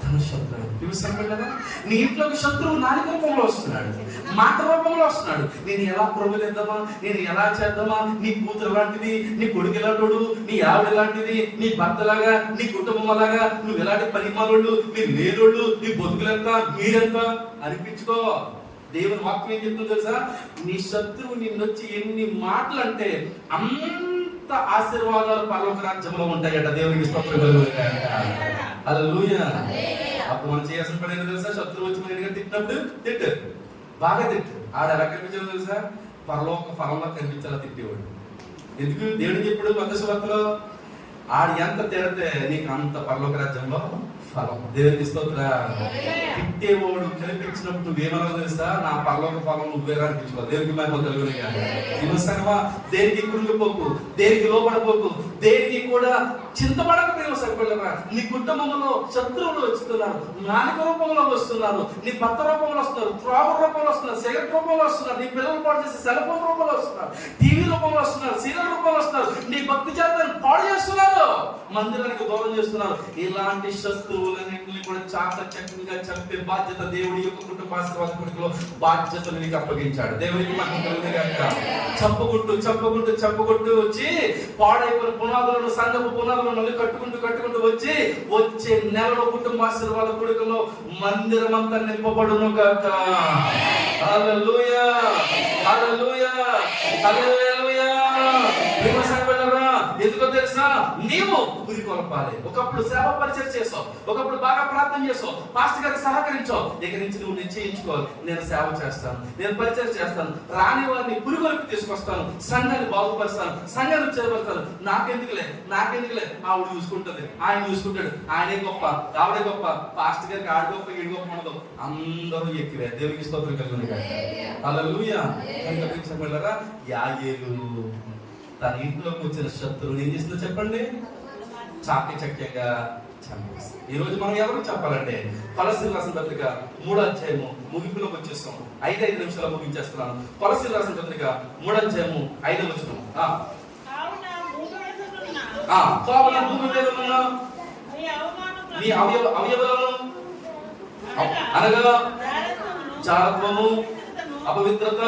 తన శత్రువు. చూసారు కదా, నీ ఇంట్లోకి శత్రువు నాలుక రూపంలో వస్తున్నాడు, మాట రూపంలో వస్తున్నాడు. నేను ఎలా ప్రబలిద్దామా, నేను ఎలా చేద్దామా, నీ కూతురు లాంటిది, నీ కొడుకు ఎలాంటి, నీ ఆవిడ లాంటిది, నీ భర్తలాగా, నీ కుటుంబం అలాగా, నువ్వు ఎలాంటి పనిమాలోళ్ళు, మీరు లేనోళ్ళు, నీ బతుకులెంత, మీరెంత అనిపించుకో. దేవుని వాక్యం ఏం చెప్తుందో తెలుసా? నీ శత్రువు నిన్నొచ్చి ఎన్ని మాటలు అంటే అంత ఆశీర్వాదాలు పరలోక రాజ్యంలో ఉంటాయట. దేవునికి స్తోత్రం కలుగుగాక. హల్లెలూయా. అప్పుడు మనం చేయాల్సిన పని ఏంటో తెలుసా? శత్రువు వచ్చి మన ఇంటికి తిట్టినప్పుడు తిట్టు, బాగా తిట్టు. ఆడ ఎలా కనిపించాలో తెలుసా? పరలోక ఫలంలో కనిపించాలా తిట్టేవాడు. ఎందుకు? దేవుడు చెప్పాడు మత్తయి సువార్తలో, ఆడు ఎంత తిడితే నీకు అంత పరలోక రాజ్యంలో ఫలం. దేవునికి స్తోత్రం. తిట్టేవాడు కనిపించినప్పుడు నువ్వేమన్నా తెలుసా? నా పరలోక ఫలం నువ్వే కనిపించుకో. దేవునికి మహిమ కలుగునిగా. దేనికి కృంగిపోకు, దేనికి లోపడిపోకు, దేనికి కూడా చింతపడక. దేవుడు సరిపడరా, నీ కుటుంబంలో శత్రువులు వస్తున్నారు, నాలుక రూపంలో వస్తున్నారు, నీ భర్త రూపంలో వస్తున్నారు, త్రాగు రూపంలో వస్తున్నారు, సిగరెట్ రూపంలో వస్తున్నారు, నీ పిల్లలు పాడు చేసి సెల్ ఫోన్ రూపంలో వస్తున్నారు, టీవీ రూపంలో వస్తున్నారు, సీరియల్ రూపంలో వస్తున్నారు, నీ భక్తి చేతను పాడు చేస్తున్నారు, మందిరానికి దూరం చేస్తున్నారు. ఇలాంటి శత్రువులన్నింటినీ కూడా చాకచక్యంగా చంపే బాధ్యత దేవుడి యొక్క కుటుంబాశీర్వాదకుడిలో బాధ్యతను నీకు అప్పగించాడు. దేవునికి మహిమ కలుగుగాక. చంపుకుంటూ వచ్చి పాడైపోయిన పునాదులను, సంఘపు పునాదులను మళ్ళీ కట్టుకుంటూ వచ్చే నెలలో కుటుంబాశీర్వాద కుడికలో మందిరం అంతా నింపబడును గాక. హల్లెలూయా, హల్లెలూయా, హల్లెలూయా. నీవు పురికొల్పాలి. ఒకప్పుడు సేవ పరిచయం చేసావు, ఒకప్పుడు బాగా ప్రార్థన చేసావు, పాస్టర్ గారికి సహకరించావు. ఇక నుంచి నువ్వు నిశ్చయించుకోవాలి, నేను సేవ చేస్తాను, నేను పరిచయం చేస్తాను, రాని వారిని పురికొల్పి తీసుకొస్తాను, సంఘాన్ని బాగుపరుస్తాను, సంఘాన్ని చేరబడతాను. నాకెందుకులే ఆవిడ చూసుకుంటుంది, ఆయన చూసుకుంటాడు, ఆయనే గొప్ప, ఆవిడే గొప్ప, పాస్టర్ గారికి ఆడ గొప్ప ఈడు గొప్ప ఉండదు, అందరూ ఎక్కిరే. దేవునికి స్తోత్రం కలుగును గాక. హల్లెలూయా. కనుక యాయేలు తన ఇంట్లోకి వచ్చిన శత్రువుని ఏం చేసిందో చెప్పండి, చాకచక్యంగా చంపేస్తుంది. ఈ రోజు మనం ఎవరికి చెప్పాలంటే కొలస్సీయులకు రాసిన పత్రిక 3వ అధ్యాయము ముగింపులోకి వచ్చేస్తాం. 5 నిమిషాలు ముగించేస్తున్నాను. కొలస్సీయులకు రాసిన పత్రిక 3వ అధ్యాయము 5వ వచనం. కావున భూమి మీద ఉన్న మీ అవయవాలను అనగా జారత్వము, అపవిత్రత,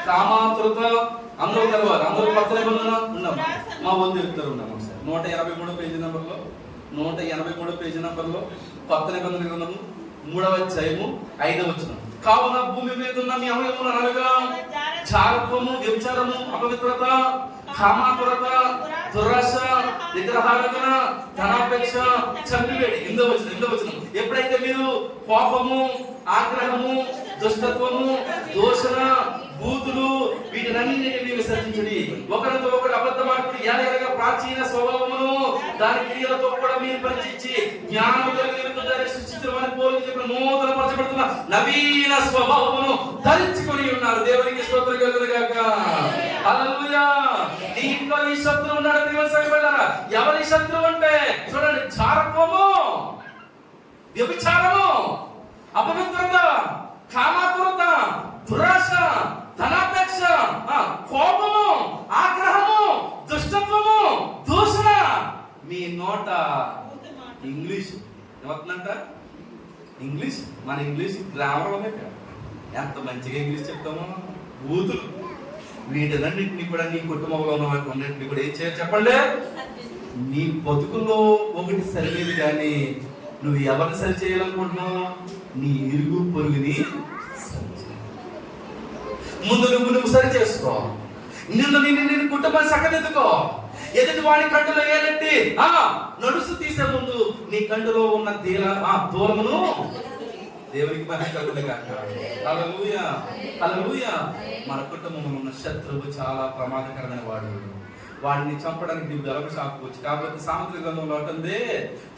కామాతురత అందరూ కలవాలి. అందరూ కొత్త నిబంధన ఉన్నాం. మా వంతు చెప్తారు ఉన్నాం. ఒకసారి 183 పేజీ నంబర్లో 183 పేజీ నంబర్లో కొత్త నిబంధన గ్రంథము 3వ అధ్యాయము 5వ వచనం. కావున భూమి మీద ఉన్న మీ అవయవములను అనగా జారత్వము, వ్యభిచారము, అపవిత్రత, కామాతురత, దురాశ, విగ్రహారాధన, ధనాపేక్ష చంపివేడి. 8వ వచనం. ఎప్పుడైతే మీరు కోపము, ఆగ్రహము, దుష్టత్వము, దూషణ, బూతులు వీటినన్నింటినీ విసర్జించండి. ఒకరితో ఒకరు అబద్ధమాడుకుని ఎలాగ ప్రాచీన స్వభావమును దాని క్రియలతో కూడా మీరు పరిచయించి జ్ఞానము కలిగిన సృష్టించమని పోలికి చెప్పిన నూతన పరచబడుతున్న నవీన స్వభావమును ధరించుకొని ఉన్నారు. దేవునికి స్తోత్రం కలుగును గాక. హల్లెలూయా. నీ ఇంట్లో ఈ శత్రువు ఉన్నాడు. ప్రియమైన ఎవరి శత్రువు అంటే చూడండి, జారత్వము, వ్యభిచారము, అపవిత్రత, కామాతురత, దురాశ, ధనాపేక్ష, కోపము, ఆగ్రహము, దుష్టత్వము, దూషణ. మీ నోట ఇంగ్లీష్ ఏమవుతుందంట? ఇంగ్లీష్, మన ఇంగ్లీష్ గ్రామర్ ఎంత మంచిగా ఇంగ్లీష్ చెప్తామో. బూతులు వీటన్నింటినీ కూడా నీ కుటుంబంలో ఉన్న వాటిని కూడా ఏం చేయాలి చెప్పండి. నీ బతుకుల్లో ఒకటి సరిలేదు, కానీ నువ్వు ఎవరిని సరి చేయాలనుకుంటున్నావు? నీ ఇరుగు పొరుగుని ముందు నువ్వు సరి చేసుకో. నిన్ను కుటుంబాన్ని సక్కదిద్దుకో. ఎదుటి వాడి కండులో ఏలెట్టి నడుసు తీసే ముందు నీ కండులో ఉన్న దూరమును దేవునికి మహిమ కలుగును గాక. హల్లెలూయా. హల్లెలూయా. మన కుటుంబంలో ఉన్న శత్రువు చాలా ప్రమాదకరమైన వాడు. వాడిని చంపడానికి నీవు గలవ సాకపోవచ్చు. కాబట్టి సామెతల గ్రంథంలో ఉంటుంది,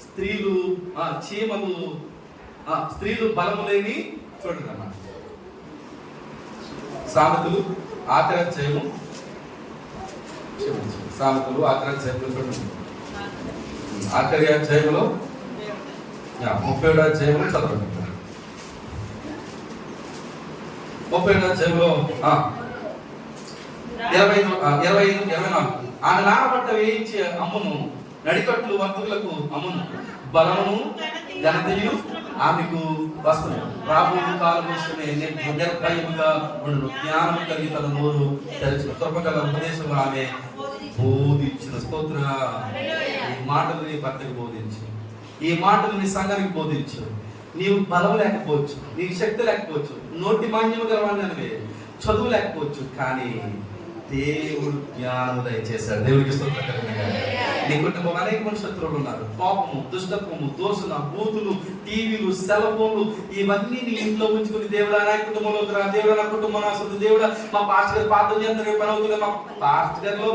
స్త్రీలు చీమలు, స్త్రీలు బలము లేని చూడండి అన్న. సామెతలు ఆఖరాధ్యాయము, సామెతలు ఆఖరాధ్యాయంలో చూడండి, ఆఖరి అధ్యాయంలో 37వ అధ్యాయంలో చదవండి. 37వ అధ్యాయంలో 25-24. ఆమె నారబట్ట వేయించి అమ్మును, నడికట్లు వర్తకులకు అమ్మును, బలమును ఘనతయు ఆమెకు వస్తుంది. రాబో కాలం నిర్భయముగా ఉండును, జ్ఞానము కలిగి తన నోరు తెరచిన కృపగల ఉపదేశంలో ఆమె బోధించిన. స్తోత్ర. ఈ మాటలు నీ భర్తకు బోధించు, ఈ మాటలు నీ సంఘానికి బోధించు. నీవు బలం లేకపోవచ్చు, నీకు శక్తి లేకపోవచ్చు, నోటి మాన్యము గలవాడినవే, చదువు లేకపోవచ్చు, కానీ దేవుడు జ్ఞానం దయచేశాడు. దేవుడికి స్తోత్రం కలుగును గాక. నీ కుటుంబంలో అనేక మంది శత్రువులు ఉన్నారు. కోపము, దుష్టత్వము, దోషణ, బూతులు, టీవీలు, సెల్ ఫోన్లు ఇవన్నీ నీ ఇంట్లో ఉంచుకుని దేవుడా నా కుటుంబంలోకి రా, దేవుడా నా కుటుంబం ఆస్తుంది, దేవుడా మా పాస్టర్ గారు ప్రార్థన చేస్తారు పని అవుతుంది. మా పాస్టర్ గారిలో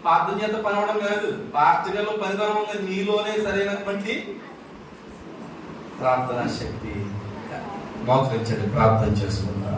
ప్రార్థన చేత పని అవడం కాదు, పాస్టర్ గారిలో పనితనం ఉంది. నీలోనే సరైనటువంటి ప్రార్థనా శక్తి మోకరించండి, ప్రార్థన చేసుకుందా.